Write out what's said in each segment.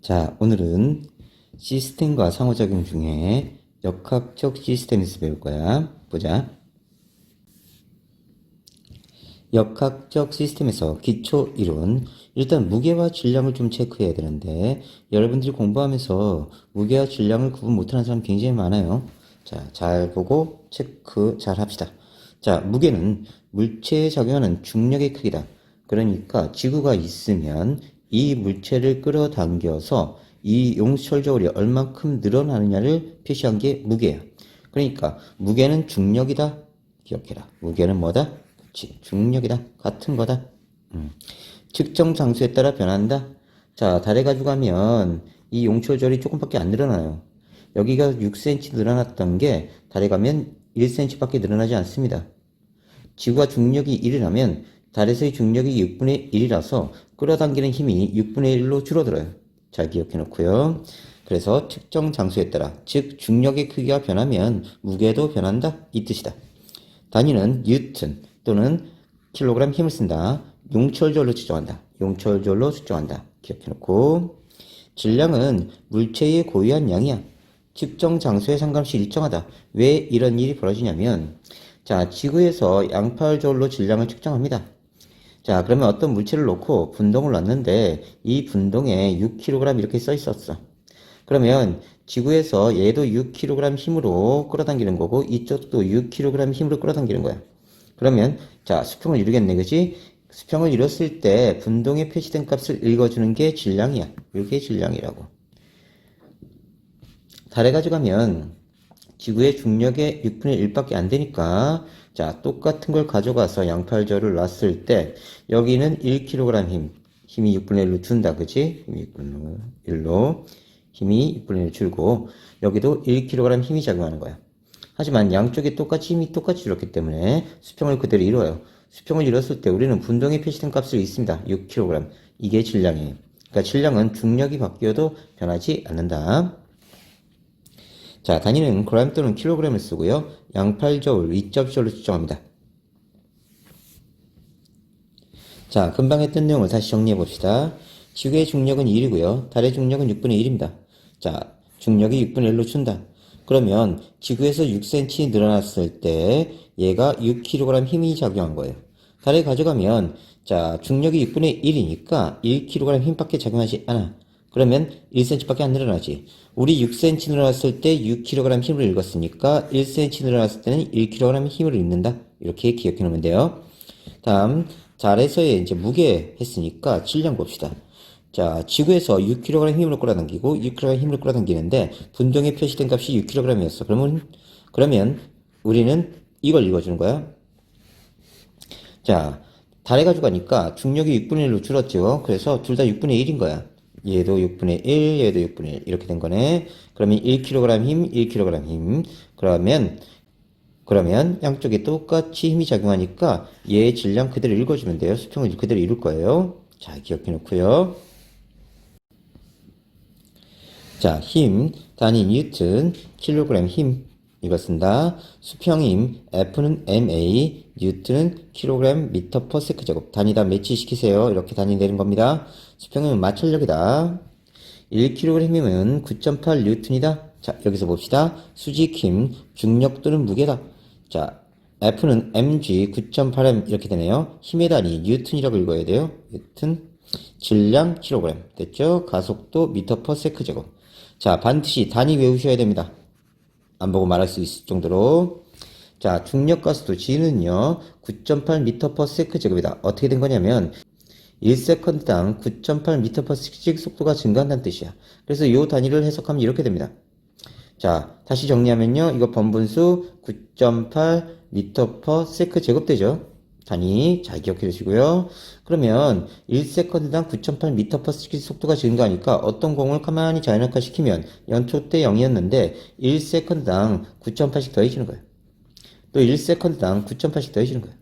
자, 오늘은 시스템과 상호작용 중에 역학적 시스템에서 배울 거야. 보자. 역학적 시스템에서 기초 이론. 일단 무게와 질량을 좀 체크해야 되는데 여러분들이 공부하면서 무게와 질량을 구분 못하는 사람 굉장히 많아요. 자, 잘 보고 체크 잘 합시다. 자, 무게는 물체에 작용하는 중력의 크기다. 그러니까 지구가 있으면 이 물체를 끌어당겨서 이 용철저울이 얼만큼 늘어나느냐를 표시한 게 무게야. 그러니까 무게는 중력이다. 기억해라. 무게는 뭐다? 그치. 중력이다. 같은 거다. 측정 장소에 따라 변한다. 자, 달에 가져가면 이 용철저울이 조금밖에 안 늘어나요. 여기가 6cm 늘어났던 게 달에 가면 1cm밖에 늘어나지 않습니다. 지구가 중력이 1이라면 달에서의 중력이 6분의 1이라서 끌어당기는 힘이 6분의 1로 줄어들어요. 잘 기억해 놓고요. 그래서 특정 장소에 따라, 즉 중력의 크기가 변하면 무게도 변한다 이 뜻이다. 단위는 뉴턴 또는 킬로그램 힘을 쓴다. 용철저울로 측정한다. 용철저울로 측정한다. 기억해 놓고. 질량은 물체의 고유한 양이야. 측정 장소에 상관없이 일정하다. 왜 이런 일이 벌어지냐면, 자, 지구에서 양팔저울로 질량을 측정합니다. 자, 그러면 어떤 물체를 놓고 분동을 놨는데 이 분동에 6kg 이렇게 써 있었어. 그러면 지구에서 얘도 6kg 힘으로 끌어당기는 거고 이쪽도 6kg 힘으로 끌어당기는 거야. 그러면 자, 수평을 이루겠네, 그지? 수평을 이뤘을 때 분동에 표시된 값을 읽어주는 게 질량이야. 이게 질량이라고. 달에 가져가면 지구의 중력의 6분의 1밖에 안 되니까, 자, 똑같은 걸 가져가서 양팔절을 놨을 때 여기는 1kg 힘이 6분의 1로 준다, 그치? 힘이 6분의 1로 힘이 6분의 1 줄고 여기도 1kg 힘이 작용하는 거야. 하지만 양쪽에 똑같이 힘이 똑같이 줄었기 때문에 수평을 그대로 이루어요. 수평을 이뤘을 때 우리는 분동에 표시된 값을 있습니다. 6kg. 이게 질량이에요. 그러니까 질량은 중력이 바뀌어도 변하지 않는다. 자, 단위는 그램 또는 킬로그램을 쓰고요. 양팔저울, 이점저울로 측정합니다. 자, 금방 했던 내용을 다시 정리해 봅시다. 지구의 중력은 1이고요. 달의 중력은 6분의 1입니다. 자, 중력이 6분의 1로 준다. 그러면 지구에서 6cm 늘어났을 때 얘가 6kg 힘이 작용한 거예요. 달에 가져가면 자, 중력이 6분의 1이니까 1kg 힘밖에 작용하지 않아. 그러면 1cm밖에 안 늘어나지. 우리 6cm 늘어났을 때 6kg 힘을 읽었으니까 1cm 늘어났을 때는 1kg 힘을 읽는다. 이렇게 기억해 놓으면 돼요. 다음, 달에서의 이제 무게 했으니까 질량 봅시다. 자, 지구에서 6kg 힘으로 끌어당기고 6kg 힘으로 끌어당기는데 분동에 표시된 값이 6kg이었어. 그러면 우리는 이걸 읽어주는 거야. 자, 달에 가져가니까 중력이 6분의 1로 줄었죠. 그래서 둘 다 6분의 1인 거야. 얘도 6분의 1, 얘도 6분의 1 이렇게 된 거네. 그러면 1kg 힘, 1kg 힘. 그러면 양쪽에 똑같이 힘이 작용하니까 얘의 질량 그대로 읽어주면 돼요. 수평을 그대로 이룰 거예요. 자, 기억해 놓고요. 자, 힘, 단위 뉴턴, 킬로그램 힘 이거 쓴다. 수평힘, F는 MA, 뉴턴은 킬로그램 미터 퍼 세크 제곱. 단위 다 매치시키세요. 이렇게 단위 내는 겁니다. 수평힘은 마찰력이다. 1kg이면 9.8 뉴턴이다. 자, 여기서 봅시다. 수직힘, 중력 또는 무게다. 자, F는 mg 9.8m 이렇게 되네요. 힘의 단위 뉴턴이라고 읽어야 돼요. 뉴턴. 질량 킬로그램. 됐죠? 가속도 미터 퍼 세크 제곱. 자, 반드시 단위 외우셔야 됩니다. 안 보고 말할 수 있을 정도로. 자, 중력 가속도 G는요 9.8m per sec 제곱이다. 어떻게 된 거냐면 1세컨드당 9.8m per sec 속도가 증가한다는 뜻이야. 그래서 이 단위를 해석하면 이렇게 됩니다. 자, 다시 정리하면요, 이거 번분수 9.8m per sec 제곱되죠. 단위 잘 기억해 주시고요. 그러면 1세컨드당 9.8m per sec 속도가 증가하니까 어떤 공을 가만히 자연학화 시키면 연초 때 0이었는데 1세컨드당 9.8씩 더해지는 거예요. 또 1세컨드당 9.8씩 더해지는 거예요.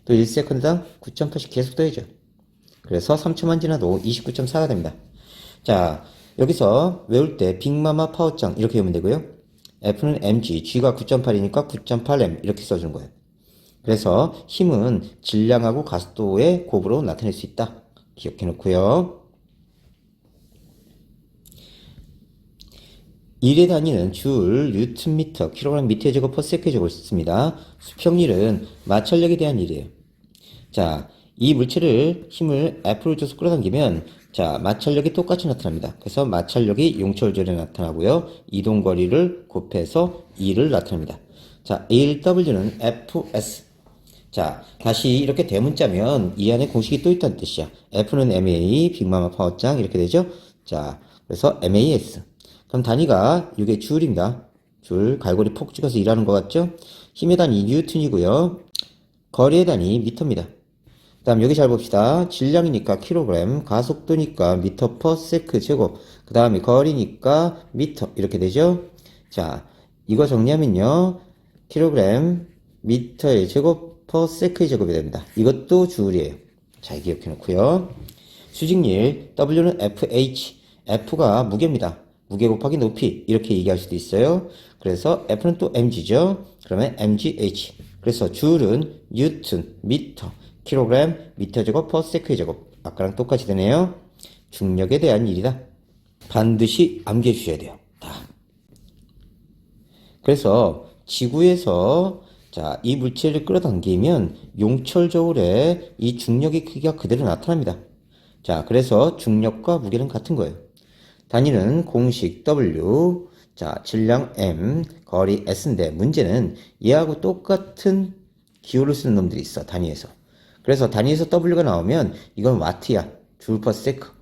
또 1세컨드당 9.8씩 계속 더해져. 그래서 3초만 지나도 29.4가 됩니다. 자, 여기서 외울 때 빅마마 파워짱 이렇게 외우면 되고요. F는 mg, g가 9.8이니까 9.8m 이렇게 써주는 거예요. 그래서 힘은 질량하고 가속도의 곱으로 나타낼 수 있다. 기억해 놓고요. 일의 단위는 줄, 뉴턴 미터, 킬로그램 미터 제곱 퍼 세컨드 제곱을 씁니다. 수평일은 마찰력에 대한 일이에요. 자, 이 물체를 힘을 F를 줘서 끌어당기면 자, 마찰력이 똑같이 나타납니다. 그래서 마찰력이 용철절에 나타나고요. 이동거리를 곱해서 E를 나타냅니다. 자, 1W는 Fs. 자, 다시 이렇게 대문자면 이 안에 공식이 또 있다는 뜻이야. F는 MA, 빅마마 파워짱 이렇게 되죠. 자, 그래서 MAS. 그럼 단위가 이게 줄입니다. 줄, 갈고리 폭 찍어서 일하는 것 같죠? 힘의 단위 뉴턴이고요. 거리의 단위 미터입니다. 그 다음 여기 잘 봅시다. 질량이니까 킬로그램, 가속도니까 미터 퍼 세크 제곱, 그 다음에 거리니까 미터 이렇게 되죠. 자, 이거 정리하면요. 킬로그램, 미터의 제곱 퍼 세크의 제곱이 됩니다. 이것도 줄이에요. 잘 기억해 놓고요. 수직률 W는 FH, F가 무게입니다. 무게 곱하기 높이 이렇게 얘기할 수도 있어요. 그래서 F는 또 mg죠. 그러면 mgh. 그래서 줄은 뉴턴, 미터, 킬로그램, 미터 제곱, 퍼 세컨드 제곱. 아까랑 똑같이 되네요. 중력에 대한 일이다. 반드시 암기해 주셔야 돼요. 다. 그래서 지구에서 자, 이 물체를 끌어당기면 용철저울에 이 중력의 크기가 그대로 나타납니다. 자, 그래서 중력과 무게는 같은 거예요. 단위는 공식 W, 자, 질량 M, 거리 S인데 문제는 얘하고 똑같은 기호를 쓰는 놈들이 있어, 단위에서. 그래서 단위에서 W가 나오면 이건 와트야. 줄 퍼 세크.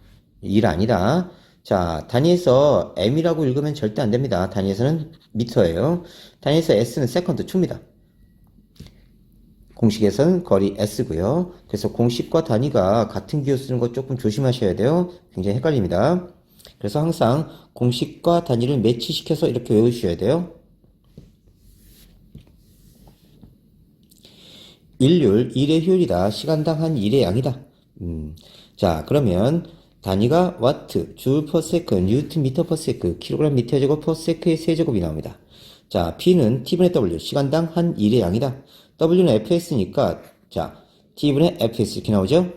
일 아니다. 자, 단위에서 M이라고 읽으면 절대 안 됩니다. 단위에서는 미터예요. 단위에서 S는 세컨드, 초입니다. 공식에서는 거리 S고요. 그래서 공식과 단위가 같은 기호 쓰는 거 조금 조심하셔야 돼요. 굉장히 헷갈립니다. 그래서 항상 공식과 단위를 매치시켜서 이렇게 외우셔야 돼요. 일률, 일의 효율이다. 시간당 한 일의 양이다. 자, 그러면 단위가 와트, 줄 퍼 세컨드, 뉴턴 미터 퍼 세컨드, 킬로그램 미터 제곱 퍼 세컨드의 세제곱이 나옵니다. 자, P는 T분의 W, 시간당 한 일의 양이다. W는 FS니까, 자, T분의 FS 이렇게 나오죠?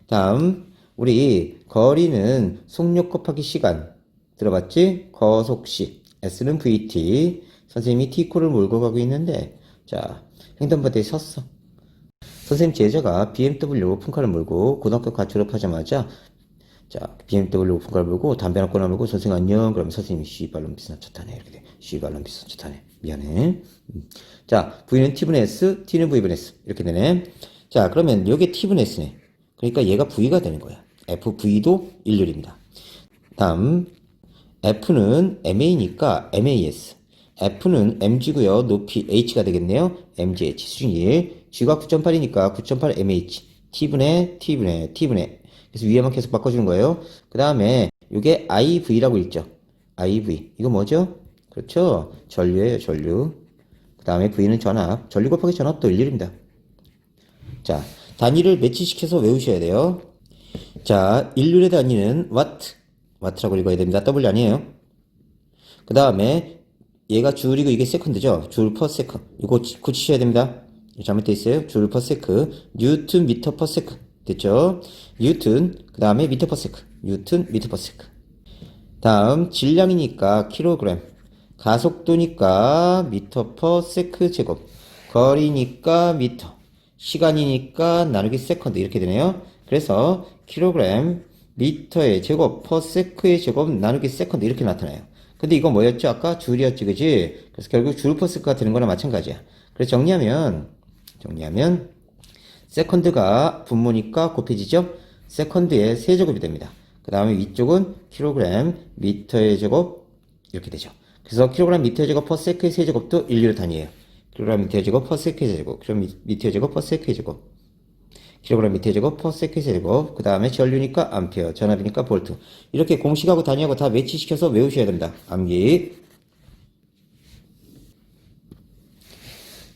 다음, 우리 거리는 속력 곱하기 시간. 들어봤지? 거속시. S는 VT. 선생님이 T코를 몰고 가고 있는데, 자, 횡단보도에 섰어. 선생님 제자가 BMW 오픈카를 몰고 고등학교가 졸업하자마자 자, BMW 오픈카를 몰고 담배 하나 꺼내물고 선생님 안녕. 그러면 선생님이 씨발놈 비싼 차 타네. 이렇게 돼. 씨발놈 비싼 차 타네. 미안해. 자, V는 T분의 S, T는 V분의 S. 이렇게 되네. 자, 그러면 요게 T분의 S네. 그러니까 얘가 V가 되는 거야. FV도 일률입니다. 다음, F는 MA니까 MAS. F는 mg고요. 높이 h가 되겠네요. mgh 수직률. g가 9.8이니까 9.8 mh. t분의 그래서 위에만 계속 바꿔주는 거예요. 그 다음에 이게 IV라고 읽죠. IV. 이거 뭐죠? 그렇죠. 전류예요. 전류. 그 다음에 V는 전압. 전류 곱하기 전압도 일률입니다. 자, 단위를 매치시켜서 외우셔야 돼요. 자, 일률의 단위는 와트. 와트라고 읽어야 됩니다. W 아니에요. 그 다음에 얘가 줄이고 이게 세컨드죠. 줄 퍼 세컨드. 이거 고치셔야 됩니다. 잘못되어 있어요. 줄 퍼 세컨드. 뉴턴 미터 퍼 세컨드. 됐죠? 뉴턴, 그 다음에 미터 퍼 세컨드. 뉴턴 미터 퍼 세컨드. 다음 질량이니까 킬로그램. 가속도니까 미터 퍼 세컨드 제곱. 거리니까 미터. 시간이니까 나누기 세컨드. 이렇게 되네요. 그래서 킬로그램 미터의 제곱 퍼 세컨드의 제곱 나누기 세컨드 이렇게 나타나요. 근데 이거 뭐였죠? 아까 줄이었지, 그지? 그래서 결국 줄 퍼 세컨드가 되는 거랑 마찬가지야. 그래서 정리하면 세컨드가 분모니까 곱해지죠? 세컨드의 세제곱이 됩니다. 그 다음에 위쪽은 킬로그램 미터의 제곱 이렇게 되죠. 그래서 킬로그램 미터의 제곱 퍼 세컨드의 세제곱도 일률 단위예요. 킬로그램 미터의 제곱 퍼 세컨드의 제곱, 킬로그램 미터의 제곱 퍼 세컨드의 제곱, 킬로그램 미터의 제곱 퍼 세컨드의 제곱, 그 다음에 전류니까 암페어, 전압이니까 볼트. 이렇게 공식하고 단위하고 다 매치시켜서 외우셔야 됩니다. 암기.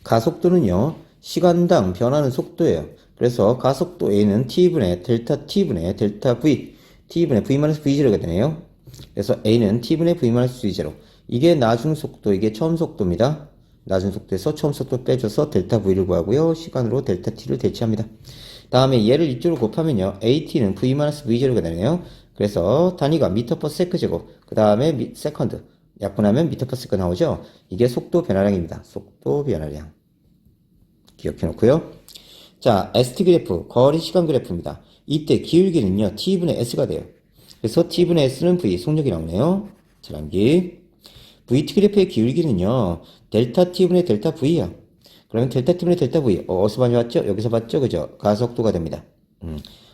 가속도는요, 시간당 변하는 속도예요. 그래서 가속도 A는 T분의 델타 T분의 델타 V, T분의 V-V0가 되네요. 그래서 A는 T분의 V-V0. 이게 나중 속도, 이게 처음 속도입니다. 나중 속도에서 처음 속도 빼줘서 델타 V를 구하고요. 시간으로 델타 T를 대체합니다. 다음에 얘를 이쪽으로 곱하면요. AT는 V-V0가 되네요. 그래서 단위가 미터 퍼 세컨드 제곱, 그 다음에 세컨드, 약분하면 미터/s 나오죠? 이게 속도 변화량입니다. 속도 변화량. 기억해 놓고요. 자, ST 그래프, 거리 시간 그래프입니다. 이때 기울기는요, T분의 S가 돼요. 그래서 T분의 S는 V, 속력이 나오네요. 자랑기. VT 그래프의 기울기는요, 델타 T분의 델타 V야. 그러면 델타 T분의 델타 V, 어디서 많이 봤죠? 여기서 봤죠? 그죠? 가속도가 됩니다.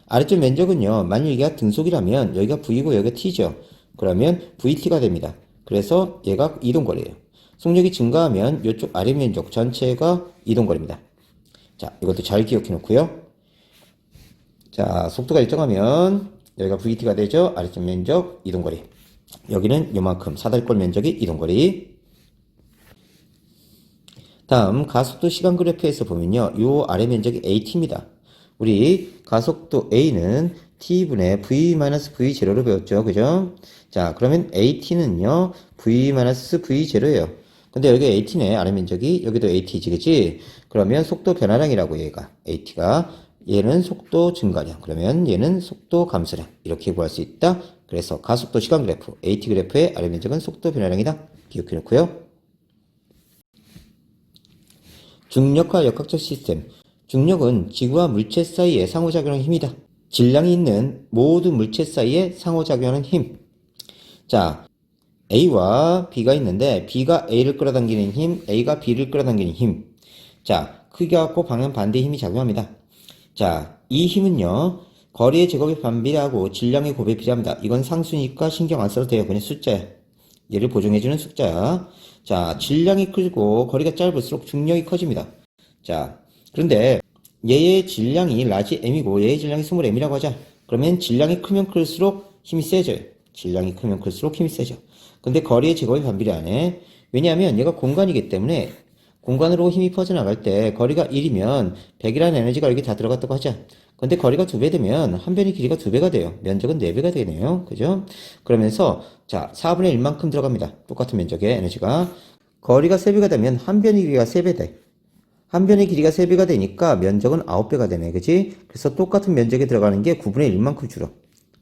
아래쪽 면적은요, 만약 여기가 등속이라면 여기가 V고 여기가 T죠. 그러면 VT가 됩니다. 그래서 얘가 이동거리예요. 속력이 증가하면 이쪽 아래 면적 전체가 이동거리입니다. 자, 이것도 잘 기억해 놓고요. 자, 속도가 일정하면 여기가 VT가 되죠. 아래쪽 면적 이동거리. 여기는 요만큼 사다리꼴 면적이 이동거리. 다음 가속도 시간 그래프에서 보면요. 요 아래 면적이 AT입니다. 우리 가속도 A는 T분의 V-V0로 배웠죠. 그죠? 자, 그러면 AT는요. V-V0예요. 근데 여기 AT네. 아래 면적이. 여기도 AT지. 그치? 그러면 속도 변화량이라고 얘가. AT가. 얘는 속도 증가량. 그러면 얘는 속도 감소량. 이렇게 구할 수 있다. 그래서 가속도 시간 그래프. AT 그래프의 아래 면적은 속도 변화량이다. 기억해 놓고요. 중력과 역학적 시스템. 중력은 지구와 물체 사이의 상호작용하는 힘이다. 질량이 있는 모든 물체 사이에 상호작용하는 힘. 자, A와 B가 있는데 B가 A를 끌어당기는 힘, A가 B를 끌어당기는 힘. 자, 크기가 같고 방향 반대의 힘이 작용합니다. 자, 이 힘은요. 거리의 제곱에 반비례하고 질량의 곱에 비례합니다. 이건 상수니까 신경 안 써도 돼요. 그냥 숫자야. 얘를 보정해주는 숫자야. 자, 질량이 크고 거리가 짧을수록 중력이 커집니다. 자, 그런데 얘의 질량이 라지 m이고 얘의 질량이 스몰 m이라고 하자. 그러면 질량이 크면 클수록 힘이 세져요. 질량이 크면 클수록 힘이 세져. 근데 거리의 제곱에 반비례하네. 왜냐하면 얘가 공간이기 때문에 공간으로 힘이 퍼져나갈 때 거리가 1이면 100이라는 에너지가 여기 다 들어갔다고 하자. 근데 거리가 2배 되면 한 변의 길이가 2배가 돼요. 면적은 4배가 되네요. 그죠? 그러면서 자 4분의 1만큼 들어갑니다. 똑같은 면적의 에너지가. 거리가 3배가 되면 한 변의 길이가 3배 돼. 한 변의 길이가 3배가 되니까 면적은 9배가 되네. 그지? 그래서 똑같은 면적에 들어가는 게 9분의 1만큼 줄어.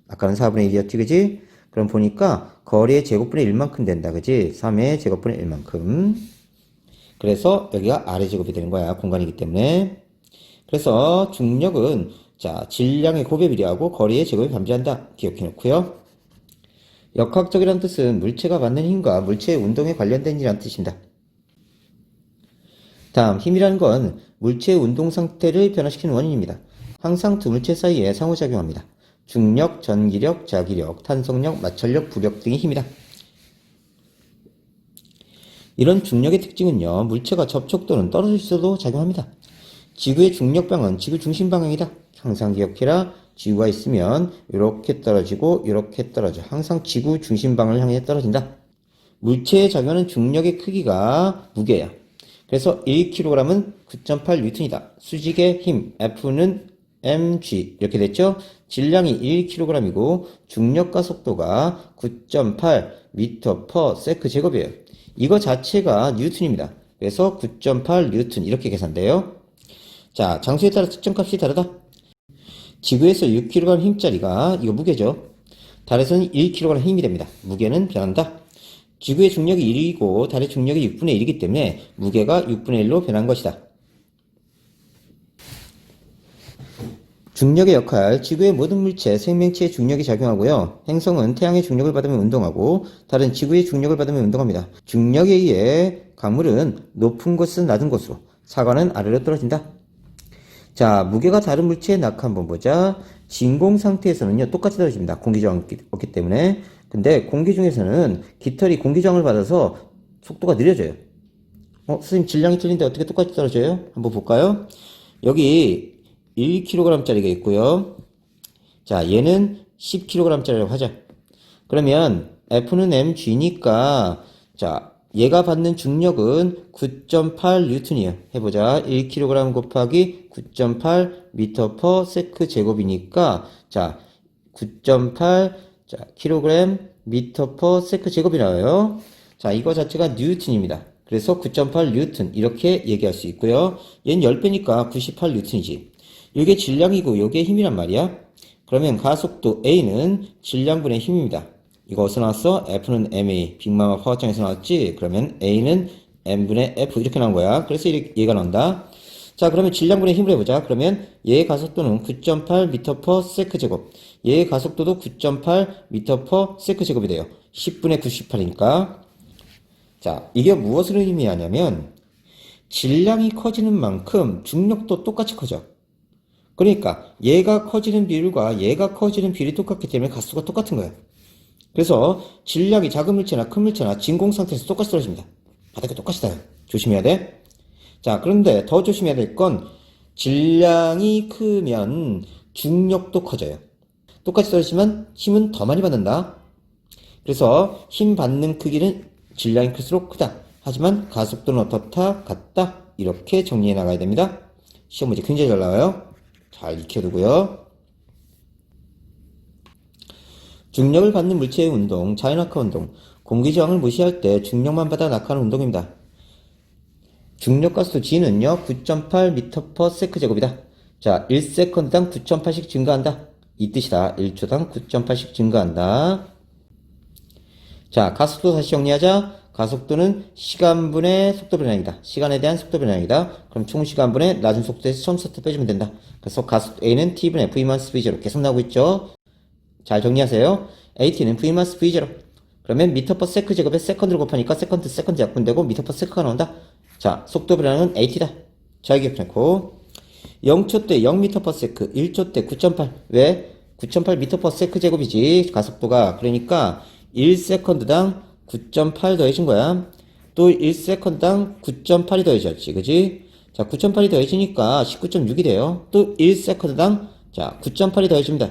아까는 4분의 1이었지. 그지? 그럼 보니까 거리의 제곱분의 1만큼 된다. 그지? 3의 제곱분의 1만큼. 그래서 여기가 아래 제곱이 되는 거야. 공간이기 때문에. 그래서 중력은 자 질량의 곱에 비례하고 거리의 제곱에 반비례한다. 기억해 놓고요. 역학적이란 뜻은 물체가 받는 힘과 물체의 운동에 관련된 일이란 뜻입니다. 다음 힘이라는 건 물체의 운동 상태를 변화시키는 원인입니다. 항상 두 물체 사이에 상호작용합니다. 중력, 전기력, 자기력, 탄성력, 마찰력, 부력 등의 힘이다. 이런 중력의 특징은요. 물체가 접촉 또는 떨어져 있어도 작용합니다. 지구의 중력방은 지구 중심 방향이다. 항상 기억해라. 지구가 있으면 이렇게 떨어지고 이렇게 떨어져. 항상 지구 중심 방향을 향해 떨어진다. 물체에 작용하는 중력의 크기가 무게야. 그래서 1kg은 9.8N이다. 수직의 힘 F는 mg 이렇게 됐죠? 질량이 1kg이고 중력과 속도가 9.8 m/s 제곱이에요. 이거 자체가 뉴턴입니다. 그래서 9.8 뉴턴 이렇게 계산돼요. 자, 장소에 따라 측정값이 다르다. 지구에서 6kg 힘짜리가 이거 무게죠. 달에서는 1kg 힘이 됩니다. 무게는 변한다. 지구의 중력이 1이고 달의 중력이 6분의 1이기 때문에 무게가 6분의 1로 변한 것이다. 중력의 역할, 지구의 모든 물체, 생명체의 중력이 작용하고요. 행성은 태양의 중력을 받으면 운동하고 달은 지구의 중력을 받으면 운동합니다. 중력에 의해 강물은 높은 곳은 낮은 곳으로, 사과는 아래로 떨어진다. 자, 무게가 다른 물체의 낙하 한번 보자. 진공 상태에서는요, 똑같이 떨어집니다. 공기저항이 없기 때문에. 근데 공기 중에서는 깃털이 공기저항을 받아서 속도가 느려져요. 선생님 질량이 틀린데 어떻게 똑같이 떨어져요? 한번 볼까요? 여기 1kg짜리가 있고요. 자, 얘는 10kg짜리라고 하자. 그러면 F는 mg니까 자, 얘가 받는 중력은 9.8N이에요. 해보자. 1kg 곱하기 9.8 m/s 제곱이니까 자, 9.8 자, kg m/s 제곱이 나와요. 자, 이거 자체가 뉴턴입니다. 그래서 9.8 뉴턴 이렇게 얘기할 수 있고요. 얘는 10배니까 98 뉴턴이지. 이게 질량이고 이게 힘이란 말이야. 그러면 가속도 A는 질량분의 힘입니다. 이거 어디서 나왔어? F는 MA, 빅마마 화학장에서 나왔지? 그러면 A는 M분의 F 이렇게 나온 거야. 그래서 얘가 나온다. 자, 그러면 질량분의 힘을 해보자. 그러면 얘의 가속도는 9.8m/s 제곱. 얘의 가속도도 9.8m/s 제곱이 돼요. 10분의 98이니까. 자, 이게 무엇을 의미하냐면 질량이 커지는 만큼 중력도 똑같이 커져. 그러니까 얘가 커지는 비율과 얘가 커지는 비율이 똑같기 때문에 가속도가 똑같은 거야. 그래서 질량이 작은 물체나 큰 물체나 진공 상태에서 똑같이 떨어집니다. 바닥에 똑같이 닿아요. 조심해야 돼. 자, 그런데 더 조심해야 될 건 질량이 크면 중력도 커져요. 똑같이 떨어지지만 힘은 더 많이 받는다. 그래서 힘 받는 크기는 질량이 클수록 크다. 하지만 가속도는 어떻다? 같다. 이렇게 정리해 나가야 됩니다. 시험 문제 굉장히 잘 나와요. 잘 익혀두고요. 중력을 받는 물체의 운동, 자연낙하 운동. 공기 저항을 무시할 때 중력만 받아 낙하하는 운동입니다. 중력 가속도 G는요, 9.8m/s 제곱이다. 자, 1세컨드당 9.8씩 증가한다. 이 뜻이다. 1초당 9.8씩 증가한다. 자, 가속도 다시 정리하자. 가속도는 시간분의 속도 변량이다. 시간에 대한 속도 변량이다. 그럼 총 시간분의 낮은 속도에서 처음 속도 빼주면 된다. 그래서 가속도 A는 T분의 V-V0 계속 나오고 있죠. 잘 정리하세요. AT는 V-V0. 그러면 미터/세크 제곱에 세컨드를 곱하니까 세컨드 약분되고 미터/세크가 나온다. 자, 속도 변량은 AT다. 잘 기억해놓고 0초 때 0m/세크, 1초 때 9.8. 왜? 9.8m/세크 제곱이지. 가속도가. 그러니까 1세컨드당 9.8 더해진 거야. 또 1세컨드당 9.8이 더해졌지. 그지? 자, 9.8이 더해지니까 19.6이 돼요. 또 1세컨드당 자, 9.8이 더해집니다.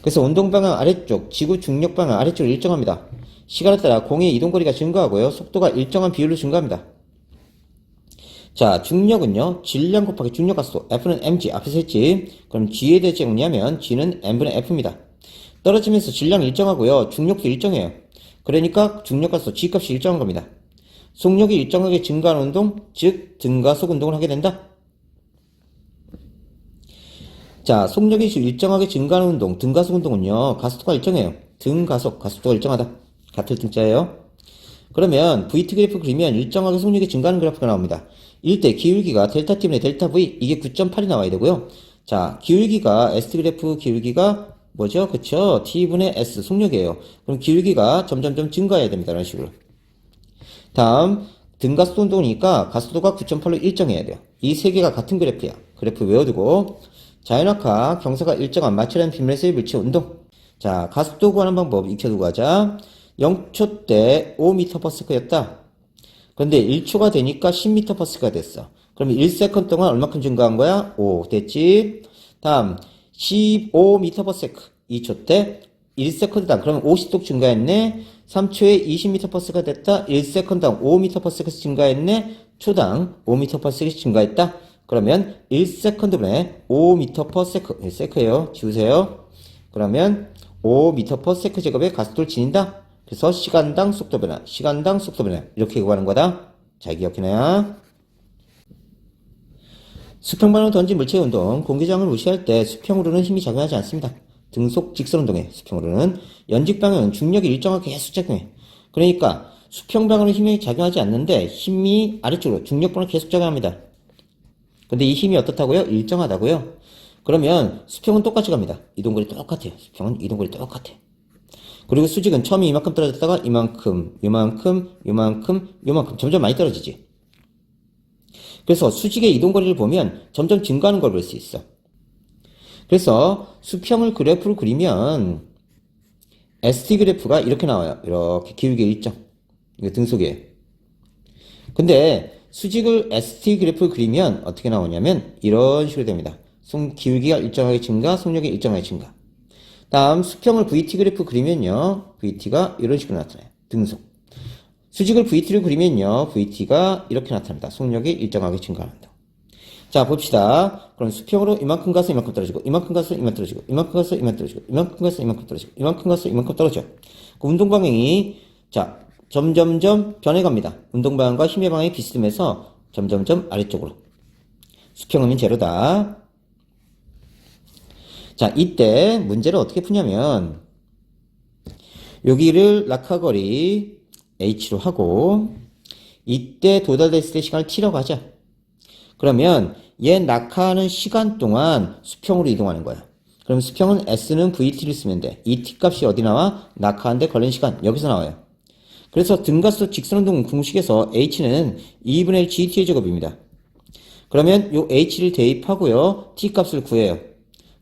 그래서 운동방향 아래쪽, 지구 중력 방향 아래쪽을 일정합니다. 시간에 따라 공의 이동거리가 증가하고요. 속도가 일정한 비율로 증가합니다. 자, 중력은요, 질량 곱하기 중력 가속도, F는 mg, 앞에서 했지. 그럼 G에 대해 정리하면 G는 m분의 F입니다. 떨어지면서 질량이 일정하고요. 중력도 일정해요. 그러니까 중력 가속도 G 값이 일정한 겁니다. 속력이 일정하게 증가하는 운동, 즉 등가속 운동을 하게 된다. 자, 속력이 일정하게 증가하는 운동, 등가속 운동은요, 가속도가 일정해요. 등가속, 가속도가 일정하다. 같을 등자예요. 그러면 VT 그래프 그리면 일정하게 속력이 증가하는 그래프가 나옵니다. 이때 기울기가 델타 T분의 델타 V, 이게 9.8이 나와야 되고요. 자, 기울기가, ST 그래프 기울기가 뭐죠? 그쵸? T분의 S, 속력이에요. 그럼 기울기가 점점점 증가해야 됩니다. 이런 식으로. 다음, 등가속도 운동이니까 가속도가 9.8로 일정해야 돼요. 이 세 개가 같은 그래프야. 그래프 외워두고. 자연낙하, 경사가 일정한 마찰한 빗물에서의 물체 운동. 자, 가속도 구하는 방법 익혀두고 하자. 0초 때 5m/s였다. 그런데 1초가 되니까 10m/s가 됐어. 그럼 1세컨 동안 얼마큼 증가한 거야? 5 됐지? 다음 15m/s 2초 때 1세컨드당 그러면 50속 증가했네. 3초에 20m/s가 됐다. 1세컨드당 5m/s 증가했네. 초당 5m/s씩 증가했다. 그러면 1세컨드분의 5m/s 세크예요. 지우세요. 그러면 5m/s 제곱의 가속도를 지닌다. 그래서 시간당 속도 변화, 시간당 속도 변화 이렇게 구하는 거다. 잘 기억해놔. 수평방향으로 던진 물체의 운동, 공기저항을 무시할 때 수평으로는 힘이 작용하지 않습니다. 등속 직선 운동에 수평으로는 연직방향은 중력이 일정하게 계속 작용해. 그러니까 수평방향으로 힘이 작용하지 않는데 힘이 아래쪽으로 중력방향으로 계속 작용합니다. 근데 이 힘이 어떻다고요? 일정하다고요? 그러면 수평은 똑같이 갑니다. 이동거리 똑같아요. 수평은 이동거리 똑같아. 그리고 수직은 처음에 이만큼 떨어졌다가 이만큼, 요만큼, 요만큼, 요만큼 점점 많이 떨어지지. 그래서 수직의 이동거리를 보면 점점 증가하는 걸 볼 수 있어. 그래서 수평을 그래프로 그리면 ST 그래프가 이렇게 나와요. 이렇게 기울기 일정. 이거 등속이에요. 근데 수직을 ST 그래프를 그리면 어떻게 나오냐면 이런 식으로 됩니다. 기울기가 일정하게 증가, 속력이 일정하게 증가. 다음 수평을 VT 그래프 그리면요. VT가 이런 식으로 나타나요. 등속. 수직을 VT를 그리면요. VT가 이렇게 나타납니다. 속력이 일정하게 증가한다. 자, 봅시다. 그럼 수평으로 이만큼 가서 이만큼 떨어지고, 이만큼 가서 이만큼 떨어지고, 이만큼 가서 이만큼 떨어지고, 이만큼 가서 이만큼 떨어지고, 이만큼 가서 이만큼 떨어져. 그 운동 방향이 자, 점점점 변해갑니다. 운동 방향과 힘의 방향이 비슷하면서 점점점 아래쪽으로. 수평음인 제로다. 자, 이때 문제를 어떻게 푸냐면 여기를 낙하거리 h로 하고 이때 도달됐을 때 시간을 t라고 하자. 그러면 얘 낙하하는 시간 동안 수평으로 이동하는 거야. 그럼 수평은 s는 vt를 쓰면 돼. 이 t 값이 어디 나와? 낙하하는데 걸린 시간 여기서 나와요. 그래서 등가속도 직선운동 공식에서 h는 2분의 1 gt의 제곱입니다. 그러면 요 h를 대입하고요. t 값을 구해요.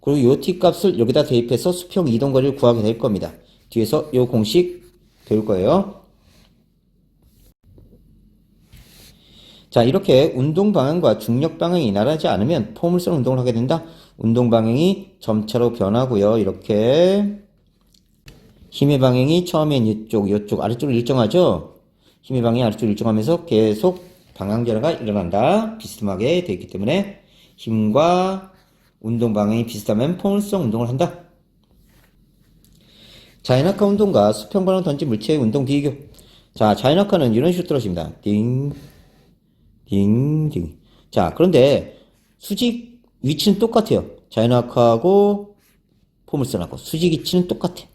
그리고 요 t 값을 여기다 대입해서 수평 이동거리를 구하게 될 겁니다. 뒤에서 요 공식 배울 거예요. 자, 이렇게 운동 방향과 중력 방향이 나란하지 않으면 포물선 운동을 하게 된다. 운동 방향이 점차로 변하고요. 이렇게 힘의 방향이 처음엔 이쪽 아래쪽으로 일정하죠. 힘의 방향이 아래쪽으로 일정하면서 계속 방향 변화가 일어난다. 비스듬하게 되어 있기 때문에 힘과 운동 방향이 비슷하면 포물선 운동을 한다. 자연낙하 운동과 수평 방향 던진 물체의 운동 비교. 자, 자연낙하는 이런 식으로 떨어집니다. 띵, 띵. 자, 그런데 수직 위치는 똑같아요. 자연낙하하고 포물선하고 수직 위치는 똑같아.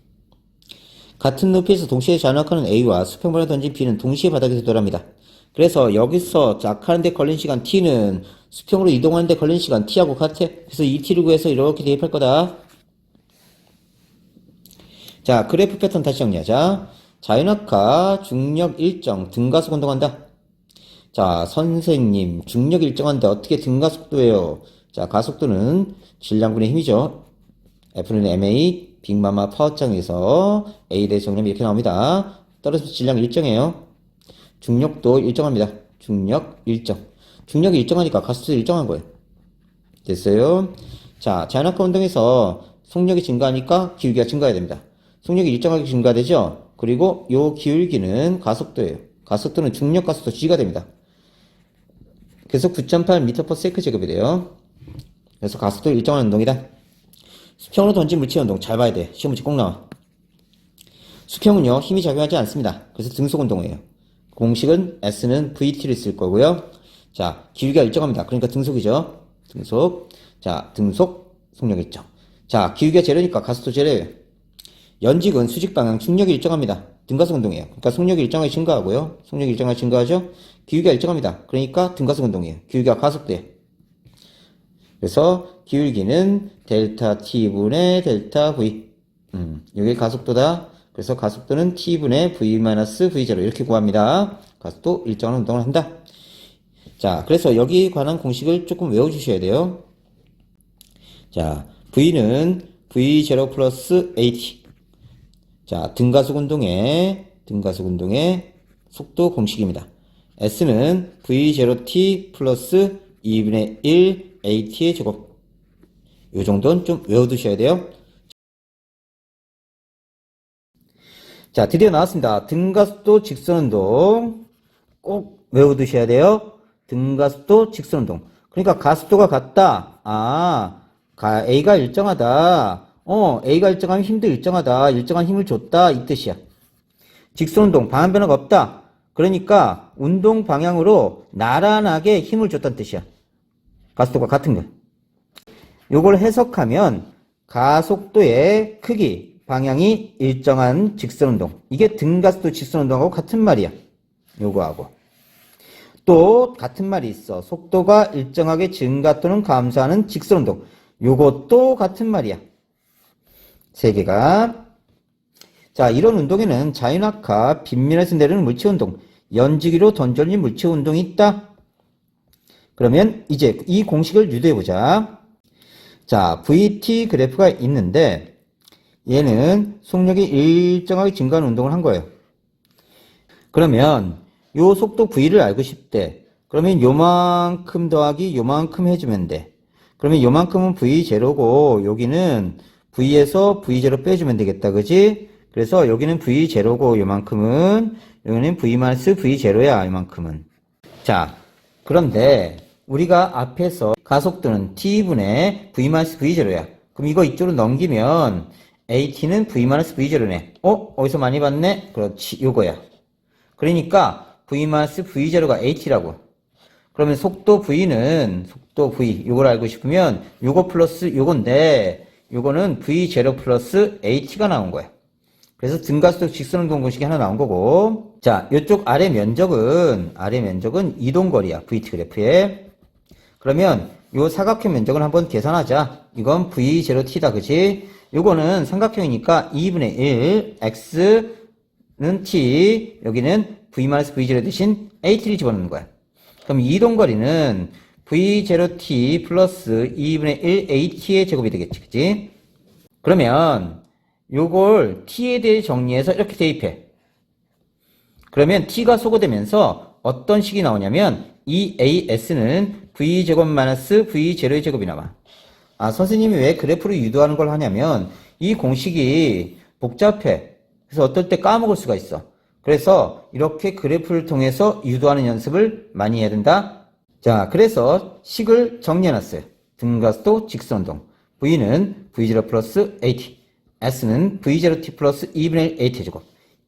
같은 높이에서 동시에 자연낙하는 A와 수평방향 던진 B는 동시에 바닥에서 돌아갑니다. 그래서 여기서 낙하하는데 걸린 시간 T는 수평으로 이동하는데 걸린 시간 T하고 같아. 그래서 이 T를 구해서 이렇게 대입할 거다. 자, 그래프 패턴 다시 정리하자. 자연낙하, 중력 일정, 등가속 운동한다. 자, 선생님, 중력 일정한데 어떻게 등가속도예요? 자, 가속도는 질량분의 힘이죠. F는 ma, 빅마마 파워장에서 A에 대해 정리하면 이렇게 나옵니다. 떨어져서 질량 일정해요. 중력도 일정합니다. 중력 일정. 중력이 일정하니까 가속도 일정한 거예요. 됐어요? 자, 자연낙하 운동에서 속력이 증가하니까 기울기가 증가해야 됩니다. 속력이 일정하게 증가되죠? 그리고 요 기울기는 가속도예요. 가속도는 중력 가속도 G가 됩니다. 그래서 9.8m/s 제곱이 돼요. 그래서 가속도 일정한 운동이다. 수평으로 던진 물체 운동 잘 봐야 돼. 시험 문제 꼭 나와. 수평은요, 힘이 작용하지 않습니다. 그래서 등속 운동이에요. 공식은 S는 VT를 쓸 거고요. 자, 기울기가 일정합니다. 그러니까 등속이죠. 등속. 자, 등속, 속력 일정. 자, 기울기가 제로니까 가속도 제로예요. 연직은 수직 방향, 중력이 일정합니다. 등가속 운동이에요. 그러니까 속력이 일정하게 증가하고요. 속력이 일정하게 증가하죠. 기울기가 일정합니다. 그러니까 등가속 운동이에요. 기울기가 가속돼. 그래서 기울기는 델타 t분의 델타 v. 여기 가속도다. 그래서 가속도는 t분의 v-v0 이렇게 구합니다. 가속도 일정한 운동을 한다. 자, 그래서 여기 관한 공식을 조금 외워주셔야 돼요. 자, v는 v0 플러스 at. 자, 등가속 운동의 속도 공식입니다. S는 v0t 플러스 2분의 1 at의 제곱. 요 정도는 좀 외워두셔야 돼요. 자, 드디어 나왔습니다. 등가속도 직선운동 꼭 외워두셔야 돼요. 등가속도 직선운동. 그러니까 가속도가 같다. A가 일정하다. A가 일정하면 힘도 일정하다. 일정한 힘을 줬다. 이 뜻이야. 직선운동, 방향 변화가 없다. 그러니까 운동 방향으로 나란하게 힘을 줬다는 뜻이야. 가속도가 같은 거. 요걸 해석하면 가속도의 크기, 방향이 일정한 직선운동. 이게 등가속도 직선운동하고 같은 말이야. 요거하고. 또 같은 말이 있어. 속도가 일정하게 증가 또는 감소하는 직선운동. 요것도 같은 말이야. 세 개가. 자, 이런 운동에는 자연낙하, 빗면에서 내리는 물체운동, 연지기로 던져올린 물체운동이 있다. 그러면 이제 이 공식을 유도해보자. 자, VT 그래프가 있는데 얘는 속력이 일정하게 증가하는 운동을 한 거예요. 그러면 요 속도 V를 알고 싶대. 그러면 요만큼 더하기 요만큼 해주면 돼. 그러면 요만큼은 V0고 여기는 V에서 V0 빼주면 되겠다. 그지? 그래서 여기는 V0고 요만큼은 여기는 V-V0야. 요만큼은. 자, 그런데 우리가 앞에서 가속도는 T분의 V-V0야. 그럼 이거 이쪽으로 넘기면 AT는 V-V0네. 어디서 많이 봤네? 그렇지, 요거야. 그러니까 V-V0가 AT라고. 그러면 속도 V는, 속도 V, 요걸 알고 싶으면 요거 플러스 요건데, 요거는 V0 플러스 AT가 나온 거야. 그래서 등가속 직선운동 공식이 하나 나온 거고, 자, 이쪽 아래 면적은 이동거리야. VT 그래프에. 그러면 요 사각형 면적을 한번 계산하자. 이건 V0t다, 그치? 요거는 삼각형이니까 2분의 1, x는 t, 여기는 v-v0 대신 at를 집어넣는 거야. 그럼 이동거리는 v0t 플러스 2분의 1 at의 제곱이 되겠지, 그치? 그러면 요걸 t에 대해 정리해서 이렇게 대입해. 그러면 t가 소거되면서 어떤 식이 나오냐면 이 as는 v제곱 마이너스 v0의 제곱이 나와. 아, 선생님이 왜 그래프를 유도하는 걸 하냐면 이 공식이 복잡해. 그래서 어떨 때 까먹을 수가 있어. 그래서 이렇게 그래프를 통해서 유도하는 연습을 많이 해야 된다. 자, 그래서 식을 정리해놨어요. 등가속도 직선운동. v는 v0 플러스 at, s는 v0t 플러스 2분의 1 at 제곱,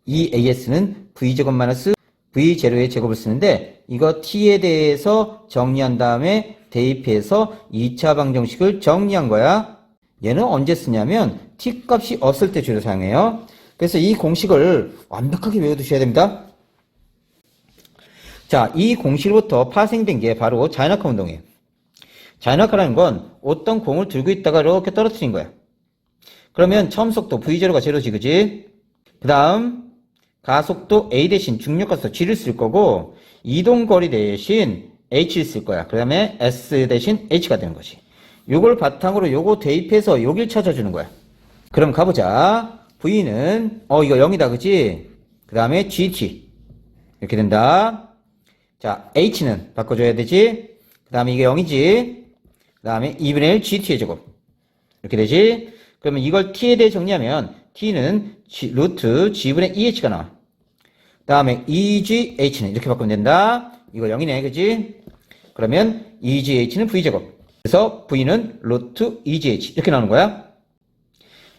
이 as는 v제곱 마이너스 v0의 제곱을 쓰는데 이거 t에 대해서 정리한 다음에 대입해서 2차 방정식을 정리한 거야. 얘는 언제 쓰냐면 t 값이 없을 때 주로 사용해요. 그래서 이 공식을 완벽하게 외워두셔야 됩니다. 자, 이 공식으로부터 파생된 게 바로 자연학화 운동이에요. 자연학화라는 건 어떤 공을 들고 있다가 이렇게 떨어뜨린 거야. 그러면 처음 속도 v0가 제로지, 그지? 그 다음 가속도 a 대신 중력가속도 g를 쓸 거고 이동거리 대신 h를 쓸 거야. 그 다음에 s 대신 h가 되는 거지. 요걸 바탕으로 요거 대입해서 여길 찾아주는 거야. 그럼 가보자. v는 이거 0이다, 그지? 그 다음에 gt 이렇게 된다. 자, h는 바꿔줘야 되지? 그 다음에 이게 0이지? 그 다음에 2분의 1 gt의 제곱 이렇게 되지? 그러면 이걸 t에 대해 정리하면 t는 루트 g분의 2h가 나와. 그 다음에 2gh는 이렇게 바꾸면 된다. 이거 0이네, 그지? 그러면 2gh는 v제곱. 그래서 v는 루트 2gh 이렇게 나오는 거야.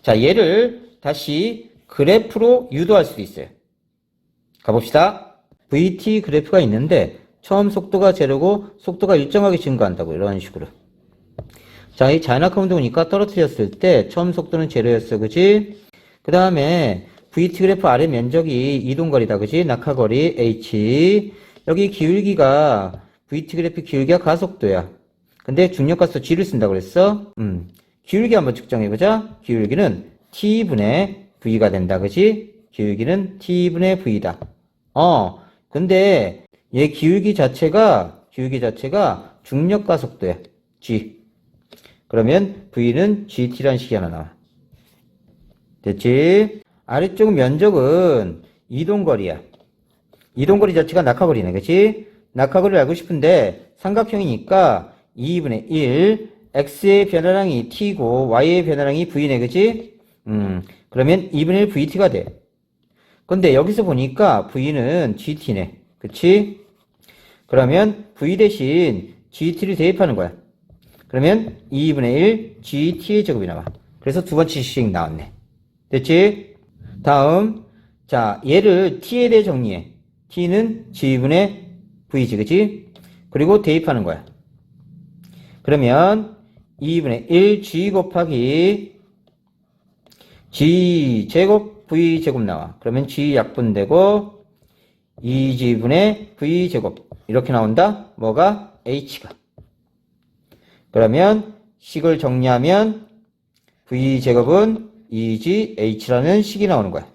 자, 얘를 다시 그래프로 유도할 수도 있어요. 가봅시다. vt 그래프가 있는데 처음 속도가 제로고 속도가 일정하게 증가한다고, 이런 식으로. 자, 이 자연학화 운동이니까 떨어뜨렸을 때 처음 속도는 제로였어, 그지? 그 다음에 vt 그래프 아래 면적이 이동거리다, 그지? 낙하거리 h. 여기 기울기가 vt 그래프 기울기가 가속도야. 근데 중력가속도 g를 쓴다고 그랬어. 기울기 한번 측정해보자. 기울기는 t분의 v가 된다, 그지? 기울기는 t분의 v다. 근데 얘 기울기 자체가 중력가속도야, g. 그러면 v는 gt라는 식이 하나 나와. 됐지? 아래쪽 면적은 이동거리야. 이동거리 자체가 낙하거리네, 그치? 낙하거리를 알고 싶은데 삼각형이니까 2분의 1 x의 변화량이 t고 y의 변화량이 v네, 그치? 그러면 2분의 1 vt가 돼. 근데 여기서 보니까 v는 gt네, 그치? 그러면 v 대신 gt를 대입하는 거야. 그러면 2분의 1 gt의 제곱이 나와. 그래서 두 번째 식 나왔네. 됐지? 다음, 자, 얘를 t에 대해 정리해. t는 g분의 v지, 그치? 그리고 대입하는 거야. 그러면 2분의 1 g 곱하기 g 제곱 v 제곱 나와. 그러면 g 약분되고 2g분의 v 제곱 이렇게 나온다. 뭐가? h가. 그러면 식을 정리하면 v 제곱은 2gh라는 식이 나오는 거야.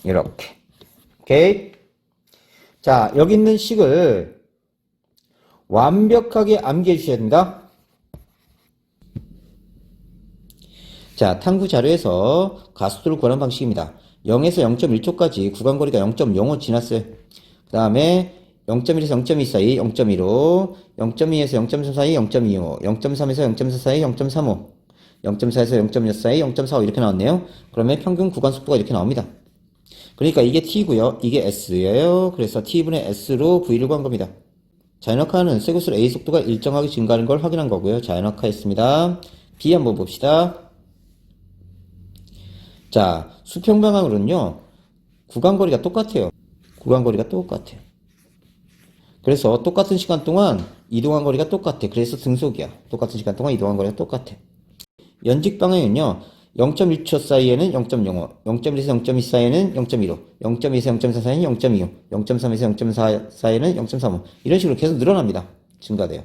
이렇게. 오케이. 자, 여기 있는 식을 완벽하게 암기해 주셔야 된다. 자, 탐구 자료에서 가속도를 구하는 방식입니다. 0에서 0.1초까지 구간거리가 0.05 지났어요. 그 다음에 0.1에서 0.2 사이 0.15, 0.2에서 0.3 사이 0.25, 0.3에서 0.4 사이 0.35, 0.4에서 0.6 사이 0.45 이렇게 나왔네요. 그러면 평균 구간속도가 이렇게 나옵니다. 그러니까 이게 t고요. 이게 s예요. 그래서 t분의 s로 v를 구한 겁니다. 자연학화는 쇠구슬 a 속도가 일정하게 증가하는 걸 확인한 거고요. 자연학화했습니다. b 한번 봅시다. 자, 수평방향으로는요, 구간거리가 똑같아요. 구간거리가 똑같아요. 그래서 똑같은 시간 동안 이동한 거리가 똑같아. 그래서 등속이야. 똑같은 시간 동안 이동한 거리가 똑같아. 연직 방향은요, 0.1초 사이에는 0.05, 0.1에서 0.2 사이에는 0.15, 0.2에서 0.4 사이에는 0.25, 0.3에서 0.4 사이에는 0.35 이런 식으로 계속 늘어납니다. 증가돼요.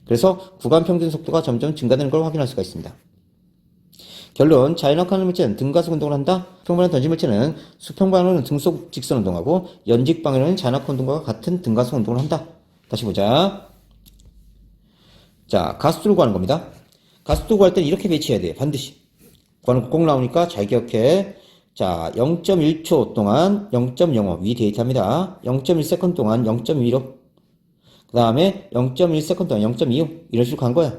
그래서 구간 평균 속도가 점점 증가되는 걸 확인할 수가 있습니다. 결론, 자연학하는 물체는 등가속 운동을 한다. 수평방향 던진 물체는 수평방향으로는 등속 직선 운동하고 연직 방향으로는 자연학 운동과 같은 등가속 운동을 한다. 다시 보자. 자, 가속도를 구하는 겁니다. 가속도 구할 때는 이렇게 배치해야 돼요. 반드시. 구하는 거 꼭 나오니까 잘 기억해. 자, 0.1초 동안 0.05 위 데이터입니다. 0.1s 동안 0.15. 그 다음에 0.1s 동안 0.25 이런 식으로 간 거야.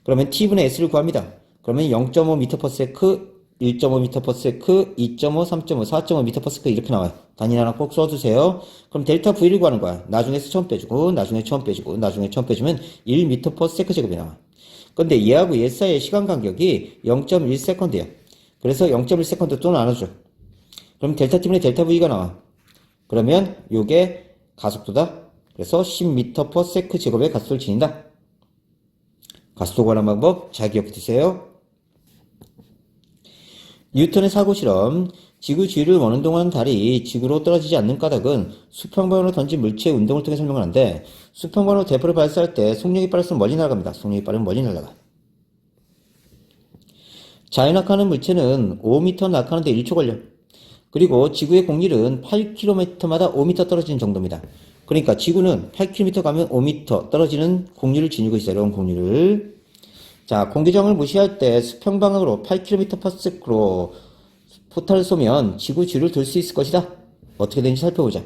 그러면 t분의 s를 구합니다. 그러면 0.5m/s, 1.5m/s, 2.5, 3.5, 4.5m/s 이렇게 나와요. 단위 하나 꼭 써주세요. 그럼 델타 V를 구하는 거야. 나중에서 처음 빼주고, 나중에 처음 빼주고, 나중에 처음 빼주면 1m/s 제곱이 나와. 근데 얘하고 얘 사이의 시간 간격이 0.1s야. 그래서 0.1s 또 나눠줘. 그럼 델타 T분의 델타 V가 나와. 그러면 요게 가속도다. 그래서 10m/s 제곱의 가속도를 지닌다. 가속도 관한 방법 잘 기억해 두세요. 뉴턴의 사고 실험. 지구 주위를 원운동하는 달이 지구로 떨어지지 않는 까닭은 수평방향으로 던진 물체의 운동을 통해 설명을 하는데, 수평방향으로 대포를 발사할 때 속력이 빠를수록 멀리 날아갑니다. 속력이 빠르면 멀리 날아가. 자연낙하하는 물체는 5m 낙하하는데 1초 걸려. 그리고 지구의 공률은 8km마다 5m 떨어지는 정도입니다. 그러니까 지구는 8km 가면 5m 떨어지는 공률을 지니고 있어요. 이런 공률을. 자, 공기저항을 무시할 때 수평방향으로 8km/s로 포탄을 쏘면 지구 주위를 돌 수 있을 것이다. 어떻게 되는지 살펴보자.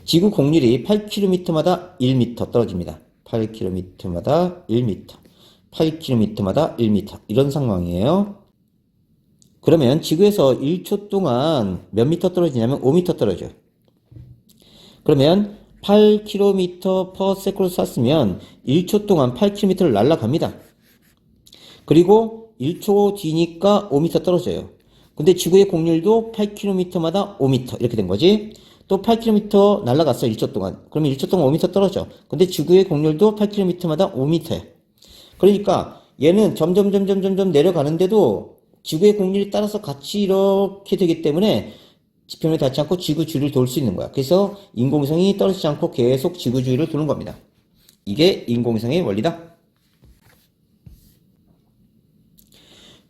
지구 공률이 8km마다 1m 떨어집니다. 8km마다 1m. 8km마다 1m. 이런 상황이에요. 그러면 지구에서 1초 동안 몇 미터 떨어지냐면 5m 떨어져요. 그러면 8km/s로 쐈으면 1초 동안 8km를 날아갑니다. 그리고 1초 뒤니까 5m 떨어져요. 근데 지구의 공률도 8km마다 5m 이렇게 된 거지. 또 8km 날아갔어 1초 동안. 그러면 1초 동안 5m 떨어져. 근데 지구의 공률도 8km마다 5m야. 그러니까 얘는 점점 내려가는데도 지구의 공률이 따라서 같이 이렇게 되기 때문에 지표면에 닿지 않고 지구 주위를 돌 수 있는 거야. 그래서 인공위성이 떨어지지 않고 계속 지구 주위를 도는 겁니다. 이게 인공위성의 원리다.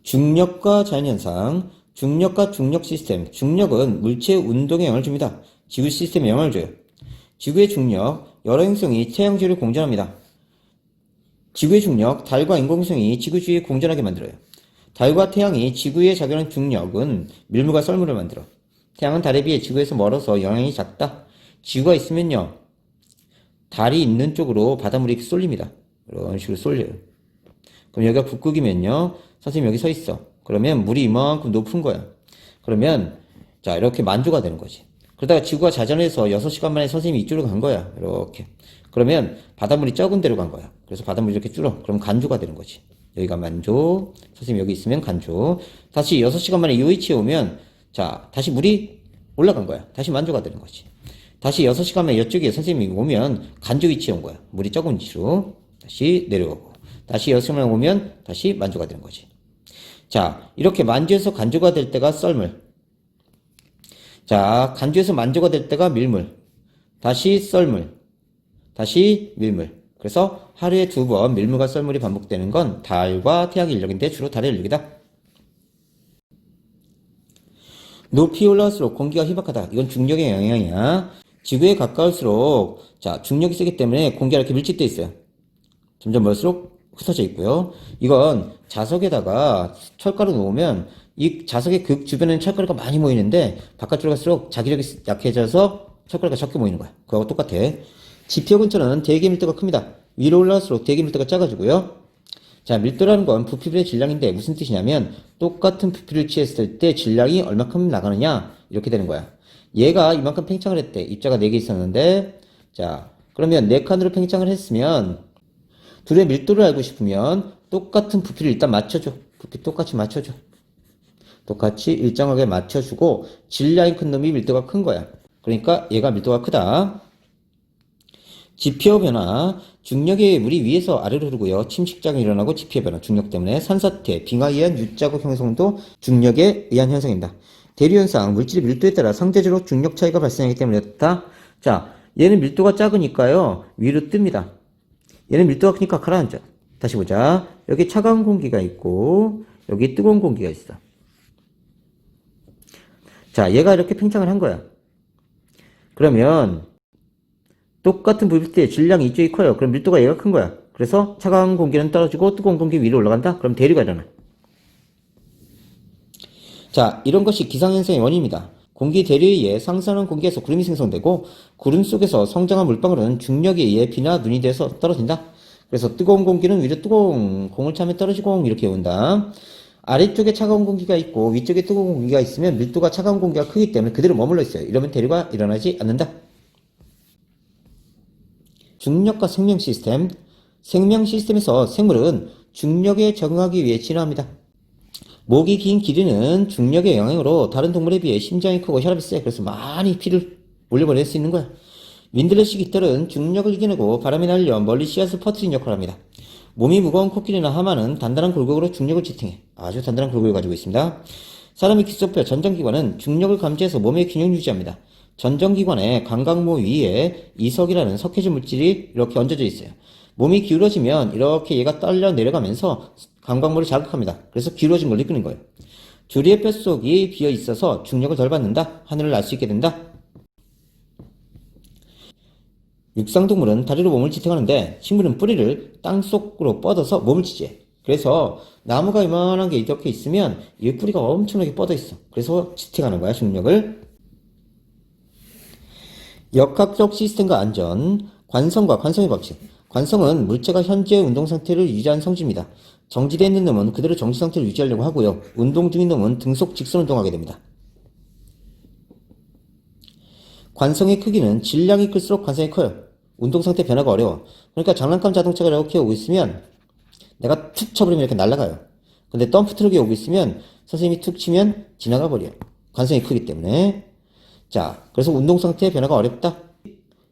중력과 자연현상. 중력과 중력 시스템. 중력은 물체의 운동에 영향을 줍니다. 지구 시스템에 영향을 줘요. 지구의 중력, 여러 행성이 태양 주위를 공전합니다. 지구의 중력, 달과 인공위성이 지구 주위에 공전하게 만들어요. 달과 태양이 지구에 작용하는 중력은 밀물과 썰물을 만들어. 태양은 달에 비해 지구에서 멀어서 영향이 작다. 지구가 있으면요, 달이 있는 쪽으로 바닷물이 쏠립니다. 이런 식으로 쏠려요. 그럼 여기가 북극이면요, 선생님 여기 서 있어. 그러면 물이 이만큼 높은 거야. 그러면 자, 이렇게 만조가 되는 거지. 그러다가 지구가 자전해서 6시간 만에 선생님이 이쪽으로 간 거야. 이렇게. 그러면 바닷물이 적은 데로 간 거야. 그래서 바닷물이 이렇게 줄어. 그럼 간조가 되는 거지. 여기가 만조. 선생님 여기 있으면 간조. 다시 6시간 만에 이 위치에 오면, 자, 다시 물이 올라간 거야. 다시 만조가 되는 거지. 다시 6시간 만에 이쪽에 선생님이 오면 간조 위치에 온 거야. 물이 적은 위치로. 다시 내려오고. 다시 6시간 만에 오면 다시 만조가 되는 거지. 자, 이렇게 만조에서 간조가 될 때가 썰물. 자, 간조에서 만조가 될 때가 밀물. 다시 썰물. 다시 밀물. 그래서 하루에 2번 밀물과 썰물이 반복되는 건 달과 태양의 인력인데 주로 달의 인력이다. 높이 올라갈수록 공기가 희박하다. 이건 중력의 영향이야. 지구에 가까울수록, 자, 중력이 세기 때문에 공기가 이렇게 밀집되어 있어요. 점점 멀수록 흩어져 있고요. 이건 자석에다가 철가루 놓으면 이 자석의 극 주변에는 철가루가 많이 모이는데 바깥으로 갈수록 자기력이 약해져서 철가루가 적게 모이는 거야. 그거하고 똑같아. 지표 근처는 대기 밀도가 큽니다. 위로 올라갈수록 대기 밀도가 작아지고요. 자, 밀도라는 건 부피분의 질량인데 무슨 뜻이냐면 똑같은 부피를 취했을 때 질량이 얼마큼 나가느냐 이렇게 되는 거야. 얘가 이만큼 팽창을 했대. 입자가 4개 있었는데, 자, 그러면 4칸으로 팽창을 했으면 둘의 밀도를 알고 싶으면 똑같은 부피를 일단 맞춰줘. 부피 똑같이 맞춰줘. 똑같이 일정하게 맞춰주고 질량이 큰 놈이 밀도가 큰 거야. 그러니까 얘가 밀도가 크다. 지표 변화, 중력의 물이 위에서 아래로 흐르고요. 침식작용이 일어나고 지표 변화, 중력 때문에 산사태, 빙하에 의한 U자국 형성도 중력에 의한 현상입니다. 대류현상, 물질의 밀도에 따라 상대적으로 중력 차이가 발생하기 때문에 그렇다. 자, 얘는 밀도가 작으니까요. 위로 뜹니다. 얘는 밀도가 크니까 가라앉아. 다시 보자. 여기 차가운 공기가 있고 여기 뜨거운 공기가 있어. 자, 얘가 이렇게 팽창을 한 거야. 그러면 똑같은 물질의 질량이 이쪽이 커요. 그럼 밀도가 얘가 큰 거야. 그래서 차가운 공기는 떨어지고 뜨거운 공기 위로 올라간다. 그럼 대류가 일어나. 자, 이런 것이 기상현상의 원인입니다. 공기 대류에 의해 상승하는 공기에서 구름이 생성되고 구름 속에서 성장한 물방울은 중력에 의해 비나 눈이 돼서 떨어진다. 그래서 뜨거운 공기는 위로 뜨거운 공을 차면 떨어지고 이렇게 온다. 아래쪽에 차가운 공기가 있고 위쪽에 뜨거운 공기가 있으면 밀도가 차가운 공기가 크기 때문에 그대로 머물러 있어요. 이러면 대류가 일어나지 않는다. 중력과 생명 시스템. 생명 시스템에서 생물은 중력에 적응하기 위해 진화합니다. 목이 긴 기린은 중력의 영향으로 다른 동물에 비해 심장이 크고 혈압이 세. 그래서 많이 피를 올려보낼 수 있는 거야. 윈들레시 깃털은 중력을 이겨내고 바람이 날려 멀리 씨앗을 퍼뜨리는 역할을 합니다. 몸이 무거운 코끼리나 하마는 단단한 골격으로 중력을 지탱해. 아주 단단한 골격을 가지고 있습니다. 사람의 기속뼈 전정기관은 중력을 감지해서 몸의 균형 유지합니다. 전정기관의 감각모 위에 이석이라는 석회질 물질이 이렇게 얹어져 있어요. 몸이 기울어지면 이렇게 얘가 떨려 내려가면서 감각모를 자극합니다. 그래서 기울어진 걸 이끄는 거예요. 조리의 뼛속이 비어 있어서 중력을 덜 받는다. 하늘을 날 수 있게 된다. 육상동물은 다리로 몸을 지탱하는데 식물은 뿌리를 땅속으로 뻗어서 몸을 지지해. 그래서 나무가 이만한 게 이렇게 있으면 이 뿌리가 엄청나게 뻗어 있어. 그래서 지탱하는 거야, 중력을. 역학적 시스템과 안전, 관성과 관성의 법칙. 관성은 물체가 현재의 운동 상태를 유지한 성질입니다. 정지되어 있는 놈은 그대로 정지 상태를 유지하려고 하고요. 운동 중인 놈은 등속 직선 운동하게 됩니다. 관성의 크기는 질량이 클수록 관성이 커요. 운동 상태 변화가 어려워. 그러니까 장난감 자동차가 이렇게 오고 있으면 내가 툭 쳐버리면 이렇게 날아가요. 근데 덤프 트럭이 오고 있으면 선생님이 툭 치면 지나가 버려요. 관성이 크기 때문에. 자, 그래서 운동 상태의 변화가 어렵다.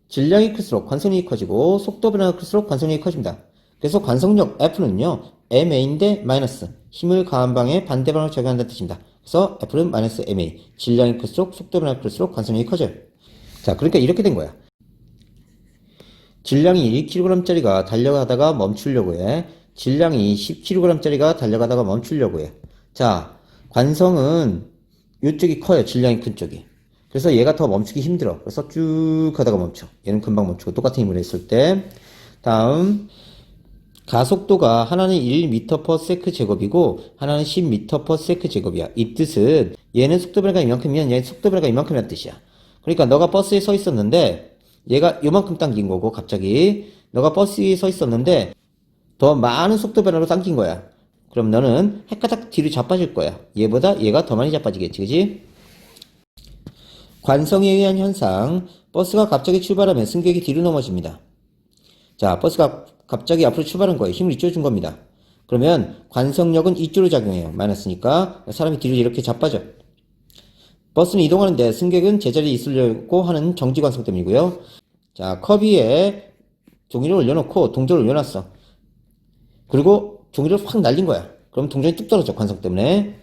질량이 클수록 관성력이 커지고 속도 변화가 클수록 관성력이 커집니다. 그래서 관성력 F는요, MA인데 마이너스, 힘을 가한 방에 반대 방향을 적용한다는 뜻입니다. 그래서 F는 마이너스 MA, 질량이 클수록 속도 변화가 클수록 관성력이 커져요. 자, 그러니까 이렇게 된 거야. 질량이 1kg짜리가 달려가다가 멈추려고 해. 질량이 10kg짜리가 달려가다가 멈추려고 해. 자, 관성은 이쪽이 커요. 질량이 큰 쪽이. 그래서 얘가 더 멈추기 힘들어. 그래서 쭉 가다가 멈춰. 얘는 금방 멈추고 똑같은 힘을 했을 때. 다음, 가속도가 하나는 1m/s 제곱이고 하나는 10m/s 제곱이야. 이 뜻은 얘는 속도 변화가 이만큼이면 얘는 속도 변화가 이만큼이란 뜻이야. 그러니까 너가 버스에 서 있었는데 얘가 요만큼 당긴 거고 갑자기 너가 버스에 서 있었는데 더 많은 속도 변화로 당긴 거야. 그럼 너는 헷가닥 뒤로 자빠질 거야. 얘보다 얘가 더 많이 자빠지겠지, 그지? 관성에 의한 현상. 버스가 갑자기 출발하면 승객이 뒤로 넘어집니다. 자, 버스가 갑자기 앞으로 출발한 거예요. 힘을 이쪽으로 준 겁니다. 그러면 관성력은 이쪽으로 작용해요. 마이너스니까 사람이 뒤로 이렇게 자빠져. 버스는 이동하는데 승객은 제자리에 있으려고 하는 정지 관성 때문이고요. 자, 컵 위에 종이를 올려놓고 동전을 올려놨어. 그리고 종이를 확 날린 거야. 그럼 동전이 뚝 떨어져, 관성 때문에.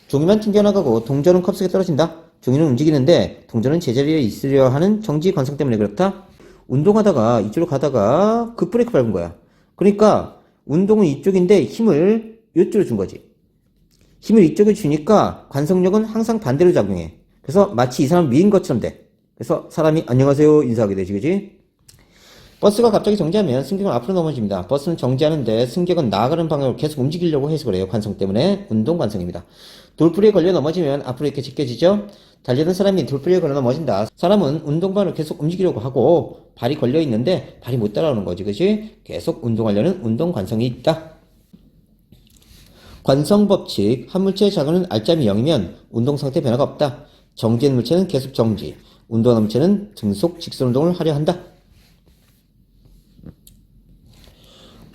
종이만 튕겨나가고 동전은 컵 속에 떨어진다. 종이는 움직이는데 동전은 제자리에 있으려 하는 정지 관성 때문에 그렇다. 운동하다가 이쪽으로 가다가 급브레이크 밟은 거야. 그러니까 운동은 이쪽인데 힘을 이쪽으로 준 거지. 힘을 이쪽에 주니까 관성력은 항상 반대로 작용해. 그래서 마치 이 사람 미인 것처럼 돼. 그래서 사람이 안녕하세요 인사하게 되지, 그지? 버스가 갑자기 정지하면 승객은 앞으로 넘어집니다. 버스는 정지하는데 승객은 나아가는 방향으로 계속 움직이려고 해서 그래요. 관성 때문에. 운동 관성입니다. 돌부리에 걸려 넘어지면 앞으로 이렇게 제껴지죠? 달리던 사람이 돌부리에 걸려 넘어진다. 사람은 운동방을 계속 움직이려고 하고 발이 걸려 있는데 발이 못 따라오는 거지, 그지? 계속 운동하려는 운동 관성이 있다. 관성 법칙. 한 물체의 작용은 알점이 0이면 운동 상태 변화가 없다. 정지된 물체는 계속 정지. 운동하는 물체는 등속 직선 운동을 하려 한다.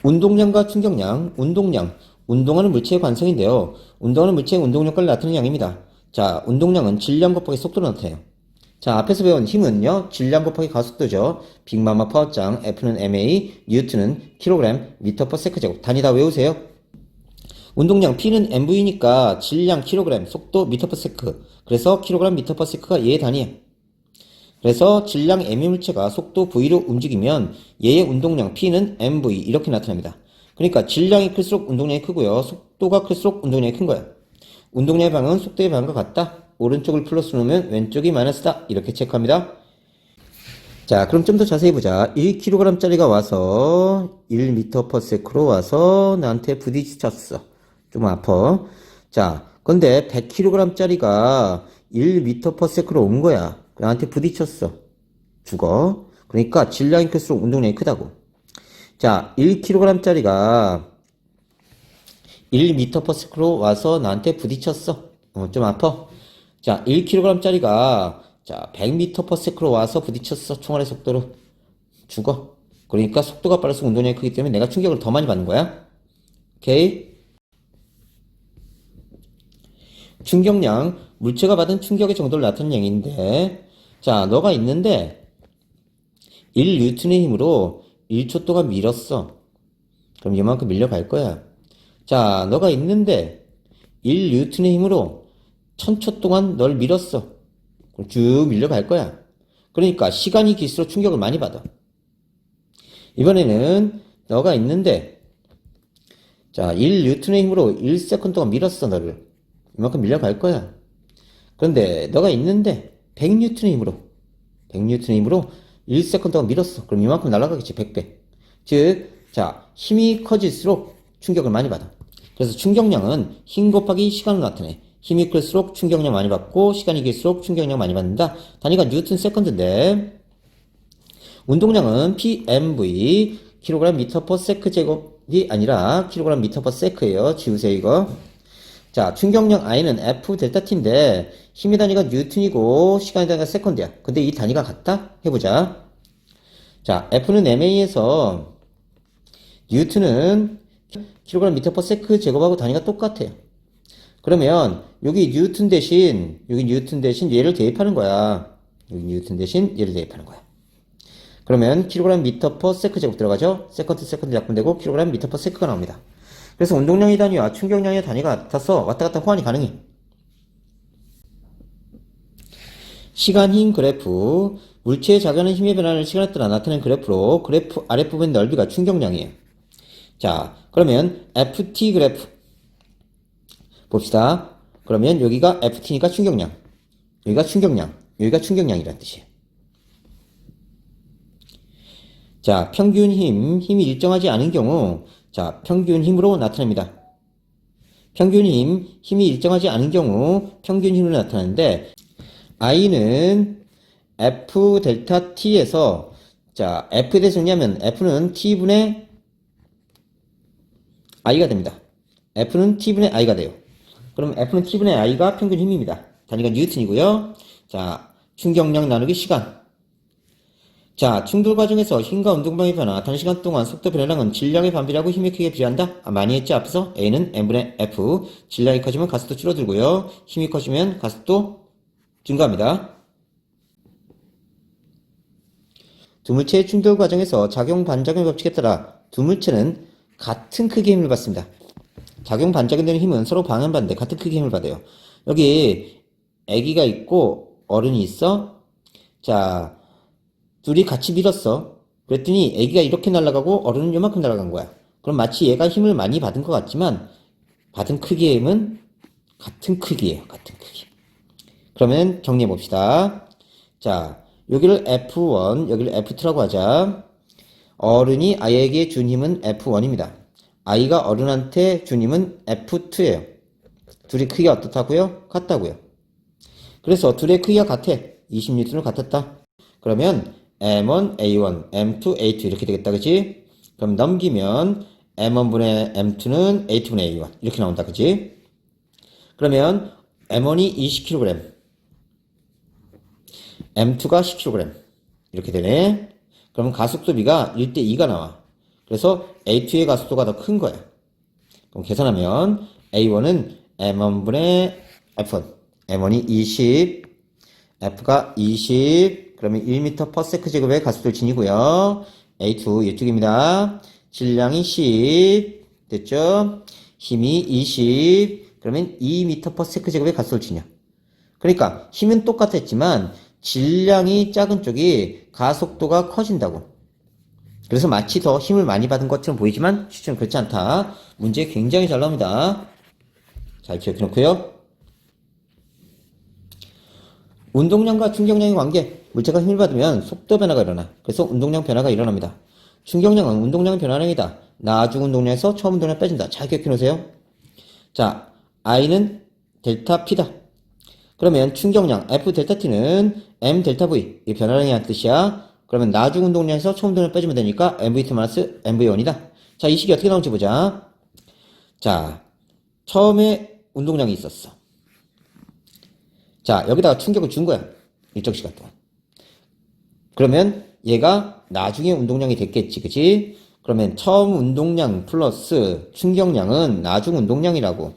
운동량과 충격량. 운동량. 운동하는 물체의 관성인데요. 운동하는 물체의 운동력을 나타내는 양입니다. 자, 운동량은 질량 곱하기 속도로 나타내요. 자, 앞에서 배운 힘은요, 질량 곱하기 가속도죠. 빅마마 파워장, F는 MA, 뉴턴은 킬로그램, 미터 퍼 세크 제곱. 단위 다 외우세요. 운동량 P는 MV니까 질량 킬로그램, 속도 미터 퍼 세크. 그래서 킬로그램 미터 퍼 세크가 얘의 단위야. 그래서 질량 M의 물체가 속도 V로 움직이면 얘의 운동량 P는 MV 이렇게 나타납니다. 그러니까 질량이 클수록 운동량이 크고요. 속도가 클수록 운동량이 큰 거야. 운동량의 방은 속도의 방과 같다. 오른쪽을 플러스 놓으면 왼쪽이 마이너스다. 이렇게 체크합니다. 자, 그럼 좀 더 자세히 보자. 1kg짜리가 와서 1m/s로 와서 나한테 부딪혔어. 좀 아파. 자, 근데 100kg짜리가 1m/s로 온 거야. 나한테 부딪혔어. 죽어. 그러니까 질량이 클수록 운동량이 크다고. 자, 1kg짜리가 1m/s로 와서 나한테 부딪혔어. 좀 아파. 자, 1kg짜리가 자, 100m/s로 와서 부딪혔어. 총알의 속도로. 죽어. 그러니까 속도가 빨라서 운동량이 크기 때문에 내가 충격을 더 많이 받는 거야. 오케이? 충격량, 물체가 받은 충격의 정도를 나타내는 얘기인데, 자, 너가 있는데 1N의 힘으로 1초 동안 밀었어. 그럼 이만큼 밀려갈 거야. 자, 너가 있는데 1N의 힘으로 1000초 동안 널 밀었어. 그럼 쭉 밀려갈 거야. 그러니까 시간이 길수록 충격을 많이 받아. 이번에는 너가 있는데 자, 1N의 힘으로 1세컨드 동안 밀었어, 너를. 이만큼 밀려갈 거야. 그런데 너가 있는데 100N의 힘으로 1세컨드 동안 밀었어. 그럼 이만큼 날아가겠지, 100배. 즉, 자, 힘이 커질수록 충격을 많이 받아. 그래서 충격량은 힘 곱하기 시간으로 나타내. 힘이 클수록 충격량 많이 받고 시간이 길수록 충격량 많이 받는다. 단위가 뉴턴 세컨드인데 운동량은 PMV 킬로그램 미터 퍼 세크 제곱이 아니라 킬로그램 미터 퍼 세크예요. 지우세요 이거. 자, 충격량 I는 F 델타 T인데 힘의 단위가 뉴턴이고 시간의 단위가 세컨드야. 근데 이 단위가 같다? 해보자. 자, F는 MA에서 뉴턴은 킬로그램 미터 퍼 세크 제곱하고 단위가 똑같아요. 그러면 여기 뉴턴 대신 얘를 대입하는 거야. 여기 뉴턴 대신 얘를 대입하는 거야. 그러면 킬로그램 미터 퍼 세크 제곱 들어가죠? 세컨드 약분되고 킬로그램 미터 퍼 세크가 나옵니다. 그래서 운동량의 단위와 충격량의 단위가 같아서 왔다 갔다 호환이 가능해. 시간 힘 그래프, 물체에 작용하는 힘의 변화를 시간에 따라 나타내는 그래프로 그래프 아랫부분 넓이가 충격량이에요. 자, 그러면 FT 그래프 봅시다. 그러면 여기가 FT니까 충격량, 여기가 충격량이라는 뜻이에요. 자, 평균 힘이 일정하지 않은 경우, 자, 평균 힘으로 나타냅니다. 평균 힘이 일정하지 않은 경우 평균 힘으로 나타나는데, I는 F 델타 T에서, 자, F에 대해서 정리하면 F는 T분의 I가 됩니다. F는 T분의 I가 돼요. 그럼 F는 T분의 I가 평균 힘입니다. 단위가 뉴턴이고요. 자, 충격량 나누기 시간. 자, 충돌 과정에서 힘과 운동방의 변화, 단시간 동안 속도 변화량은 질량의 반비례하고 힘의 크기에 비례한다? 많이 했지, 앞에서? A는 M분의 F. 질량이 커지면 가속도 줄어들고요. 힘이 커지면 가속도 증가합니다. 두 물체의 충돌 과정에서 작용 반작용 법칙에 따라 두 물체는 같은 크기의 힘을 받습니다. 작용 반작용되는 힘은 서로 방향반대 같은 크기의 힘을 받아요. 여기 아기가 있고 어른이 있어. 자, 둘이 같이 밀었어. 그랬더니 아기가 이렇게 날아가고 어른은 요만큼 날아간 거야. 그럼 마치 얘가 힘을 많이 받은 것 같지만 받은 크기의 힘은 같은 크기예요. 같은 크기. 그러면 정리해 봅시다. 자, 여기를 F1, 여기를 F2라고 하자. 어른이 아이에게 준 힘은 F1입니다. 아이가 어른한테 준 힘은 F2예요. 둘이 크기가 어떻다고요? 같다고요. 그래서 둘의 크기가 같아. 20N을 같았다. 그러면 M1, A1, M2, A2 이렇게 되겠다. 그치? 그럼 넘기면 M1분의 M2는 A2분의 A1 이렇게 나온다. 그치? 그러면 M1이 20kg, M2가 10kg 이렇게 되네. 그러면 가속도비가 1대2가 나와. 그래서 A2의 가속도가 더 큰 거야. 그럼 계산하면 A1은 M1분의 F1, M1이 20, F가 20, 그러면 1m/s 제곱의 가속돌진이고요. A2 이쪽입니다. 질량이 10, 됐죠? 힘이 20, 그러면 2m/s 제곱의 가속돌진이야. 그러니까 힘은 똑같았지만 질량이 작은 쪽이 가속도가 커진다고. 그래서 마치 더 힘을 많이 받은 것처럼 보이지만 실제는 그렇지 않다. 문제 굉장히 잘 나옵니다. 잘 기억해 놓고요. 운동량과 충격량의 관계. 물체가 힘을 받으면 속도 변화가 일어나. 그래서 운동량 변화가 일어납니다. 충격량은 운동량 변화량이다. 나중 운동량에서 처음 운동량 빼준다. 잘 기억해 놓으세요. 자, I는 델타 P다. 그러면 충격량 F 델타 T는 M 델타 V. 이 변화량이라는 뜻이야. 그러면 나중 운동량에서 처음 운동량 빼주면 되니까 MVT 마이너스 MV1이다. 자, 이 식이 어떻게 나올지 보자. 자, 처음에 운동량이 있었어. 자, 여기다가 충격을 준 거야. 일정 시간 동안. 그러면 얘가 나중에 운동량이 됐겠지, 그치? 그러면 처음 운동량 플러스 충격량은 나중 운동량이라고.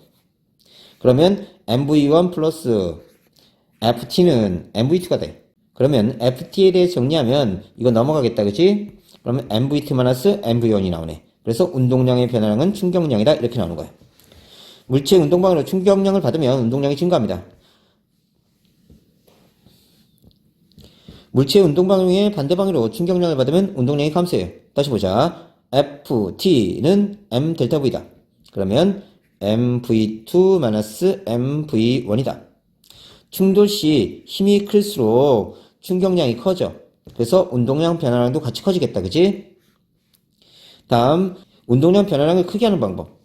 그러면 MV1 플러스 FT는 MV2가 돼. 그러면 FT에 대해 정리하면 이거 넘어가겠다, 그치? 그러면 MVT 마이너스 MV1이 나오네. 그래서 운동량의 변화량은 충격량이다. 이렇게 나오는 거야. 물체의 운동방으로 충격량을 받으면 운동량이 증가합니다. 물체의 운동방향의 반대방으로 충격량을 받으면 운동량이 감소해요. 다시 보자. FT는 M 델타 V다. 그러면 MV2 MV1이다. 충돌 시 힘이 클수록 충격량이 커져. 그래서 운동량 변화량도 같이 커지겠다. 그치? 다음 운동량 변화량을 크게 하는 방법.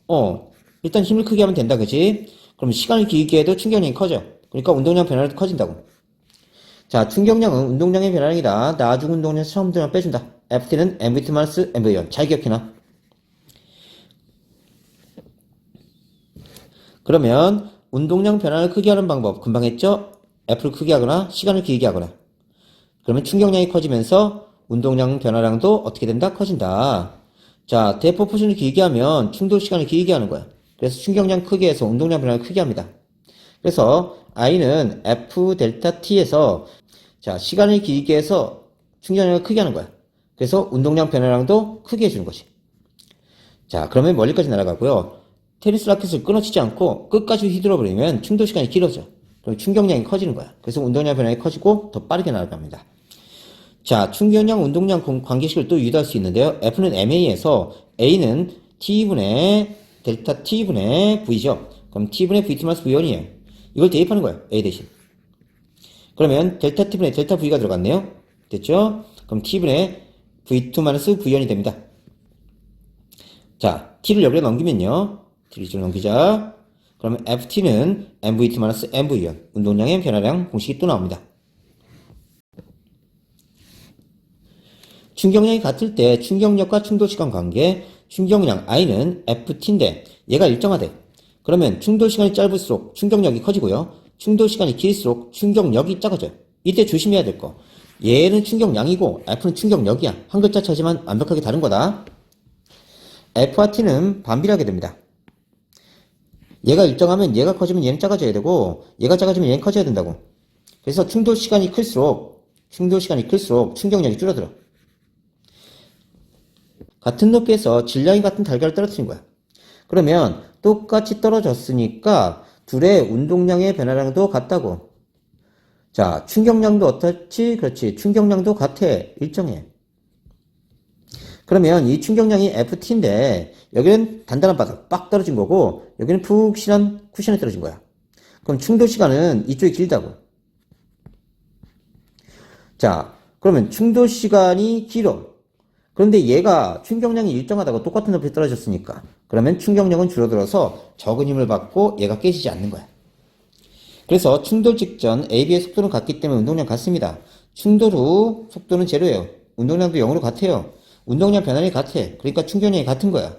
일단 힘을 크게 하면 된다. 그치? 그럼 시간을 길게 해도 충격량이 커져. 그러니까 운동량 변화량도 커진다고. 자, 충격량은 운동량의 변화량이다. 나중 운동량에서 처음 운동량 빼준다. FT는 MVT-MV1. 잘 기억해놔. 그러면 운동량 변화를 크게 하는 방법 금방 했죠? F를 크게 하거나 시간을 길게 하거나. 그러면 충격량이 커지면서 운동량 변화량도 어떻게 된다? 커진다. 자, 대포포션을 길게 하면 충돌 시간을 길게 하는 거야. 그래서 충격량 크게 해서 운동량 변화를 크게 합니다. 그래서 I는 F 델타 T에서 자, 시간을 길게 해서 충격량을 크게 하는 거야. 그래서 운동량 변화량도 크게 해주는 거지. 자, 그러면 멀리까지 날아가고요. 테니스 라켓을 끊어지지 않고 끝까지 휘둘러버리면 충돌 시간이 길어져. 그럼 충격량이 커지는 거야. 그래서 운동량 변화가 커지고 더 빠르게 날아갑니다. 자, 충격량, 운동량 관계식을 또 유도할 수 있는데요. F는 MA에서 A는 T분의 델타 T분의 V죠. 그럼 T분의 VT 마이너스 V1이에요. 이걸 대입하는 거야. A 대신. 그러면 델타 T분의 델타 V가 들어갔네요. 됐죠? 그럼 T분의 V2 마이너스 V1이 됩니다. 자, T를 여기로 넘기면요. T를 이쪽으로 넘기자. 그러면 FT는 MVT 마이너스 MV1. 운동량의 변화량 공식이 또 나옵니다. 충격량이 같을 때 충격력과 충돌시간 관계. 충격량 I는 FT인데 얘가 일정하대. 그러면 충돌시간이 짧을수록 충격력이 커지고요. 충돌시간이 길수록 충격력이 작아져요. 이때 조심해야 될 거. 얘는 충격량이고 F는 충격력이야. 한 글자 차지만 완벽하게 다른 거다. F와 T는 반비례하게 됩니다. 얘가 일정하면 얘가 커지면 얘는 작아져야 되고 얘가 작아지면 얘는 커져야 된다고. 그래서 충돌시간이 클수록 충격력이 줄어들어. 같은 높이에서 질량이 같은 달걀을 떨어뜨린 거야. 그러면 똑같이 떨어졌으니까 둘의 운동량의 변화량도 같다고. 자, 충격량도 어떻지? 그렇지. 충격량도 같아. 일정해. 그러면 이 충격량이 FT인데 여기는 단단한 바닥 빡 떨어진 거고 여기는 푹신한 쿠션에 떨어진 거야. 그럼 충돌 시간은 이쪽이 길다고. 자, 그러면 충돌 시간이 길어. 그런데 얘가 충격량이 일정하다고 똑같은 높이에 떨어졌으니까 그러면 충격력은 줄어들어서 적은 힘을 받고 얘가 깨지지 않는 거야. 그래서 충돌 직전 AB의 속도는 같기 때문에 운동량 같습니다. 충돌 후 속도는 제로예요. 운동량도 0으로 같아요. 운동량 변화량이 같아. 그러니까 충격량이 같은 거야.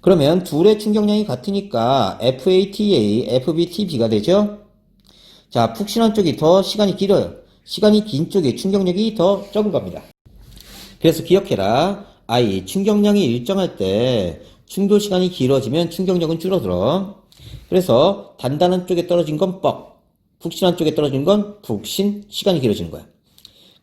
그러면 둘의 충격량이 같으니까 FATA, FBTB가 되죠? 자, 푹신한 쪽이 더 시간이 길어요. 시간이 긴 쪽에 충격력이 더 적은 겁니다. 그래서 기억해라. I, 충격량이 일정할 때 충돌 시간이 길어지면 충격력은 줄어들어. 그래서 단단한 쪽에 떨어진 건 뻑. 푹신한 쪽에 떨어진 건 푹신, 시간이 길어지는 거야.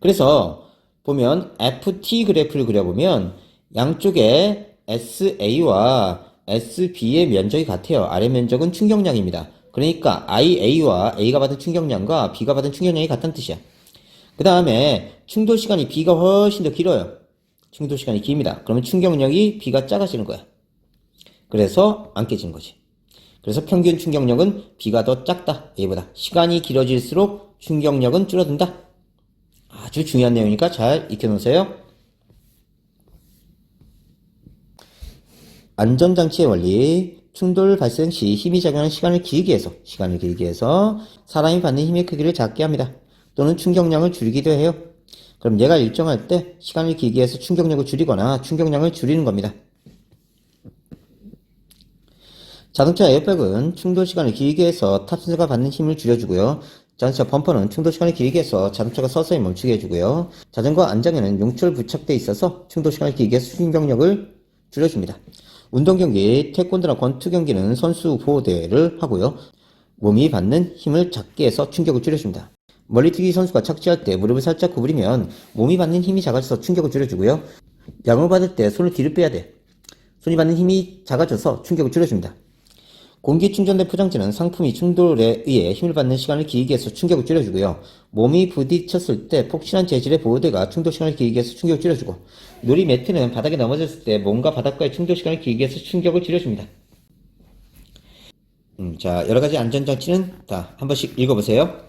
그래서 보면 FT 그래프를 그려보면 양쪽에 SA와 SB의 면적이 같아요. 아래 면적은 충격량입니다. 그러니까 IA와 A가 받은 충격량과 B가 받은 충격량이 같다는 뜻이야. 그 다음에 충돌 시간이 B가 훨씬 더 길어요. 충돌 시간이 깁니다. 그러면 충격력이 B가 작아지는 거야. 그래서 안 깨지는 거지. 그래서 평균 충격력은 B가 더 작다. A보다. 시간이 길어질수록 충격력은 줄어든다. 아주 중요한 내용이니까 잘 익혀놓으세요. 안전장치의 원리. 충돌 발생 시 힘이 작용하는 시간을 길게 해서 사람이 받는 힘의 크기를 작게 합니다. 또는 충격량을 줄이기도 해요. 그럼 얘가 일정할 때 시간을 길게 해서 충격력을 줄이거나 충격량을 줄이는 겁니다. 자동차 에어백은 충돌 시간을 길게 해서 탑승자가 받는 힘을 줄여주고요. 자동차 범퍼는 충돌 시간을 길게 해서 자동차가 서서히 멈추게 해주고요. 자전거 안장에는 용철 부착되어 있어서 충돌 시간을 길게 해서 충격력을 줄여줍니다. 운동 경기, 태권도나 권투 경기는 선수 보호대를 하고요. 몸이 받는 힘을 작게 해서 충격을 줄여줍니다. 멀리뛰기 선수가 착지할 때 무릎을 살짝 구부리면 몸이 받는 힘이 작아져서 충격을 줄여주고요. 야구를 받을 때 손을 뒤로 빼야 돼. 손이 받는 힘이 작아져서 충격을 줄여줍니다. 공기충전된 포장지는 상품이 충돌에 의해 힘을 받는 시간을 길게 해서 충격을 줄여주고요. 몸이 부딪혔을 때 폭신한 재질의 보호대가 충돌 시간을 길게 해서 충격을 줄여주고, 놀이 매트는 바닥에 넘어졌을 때 몸과 바닥과의 충돌 시간을 길게 해서 충격을 줄여줍니다. 자, 여러가지 안전장치는 다 한 번씩 읽어보세요.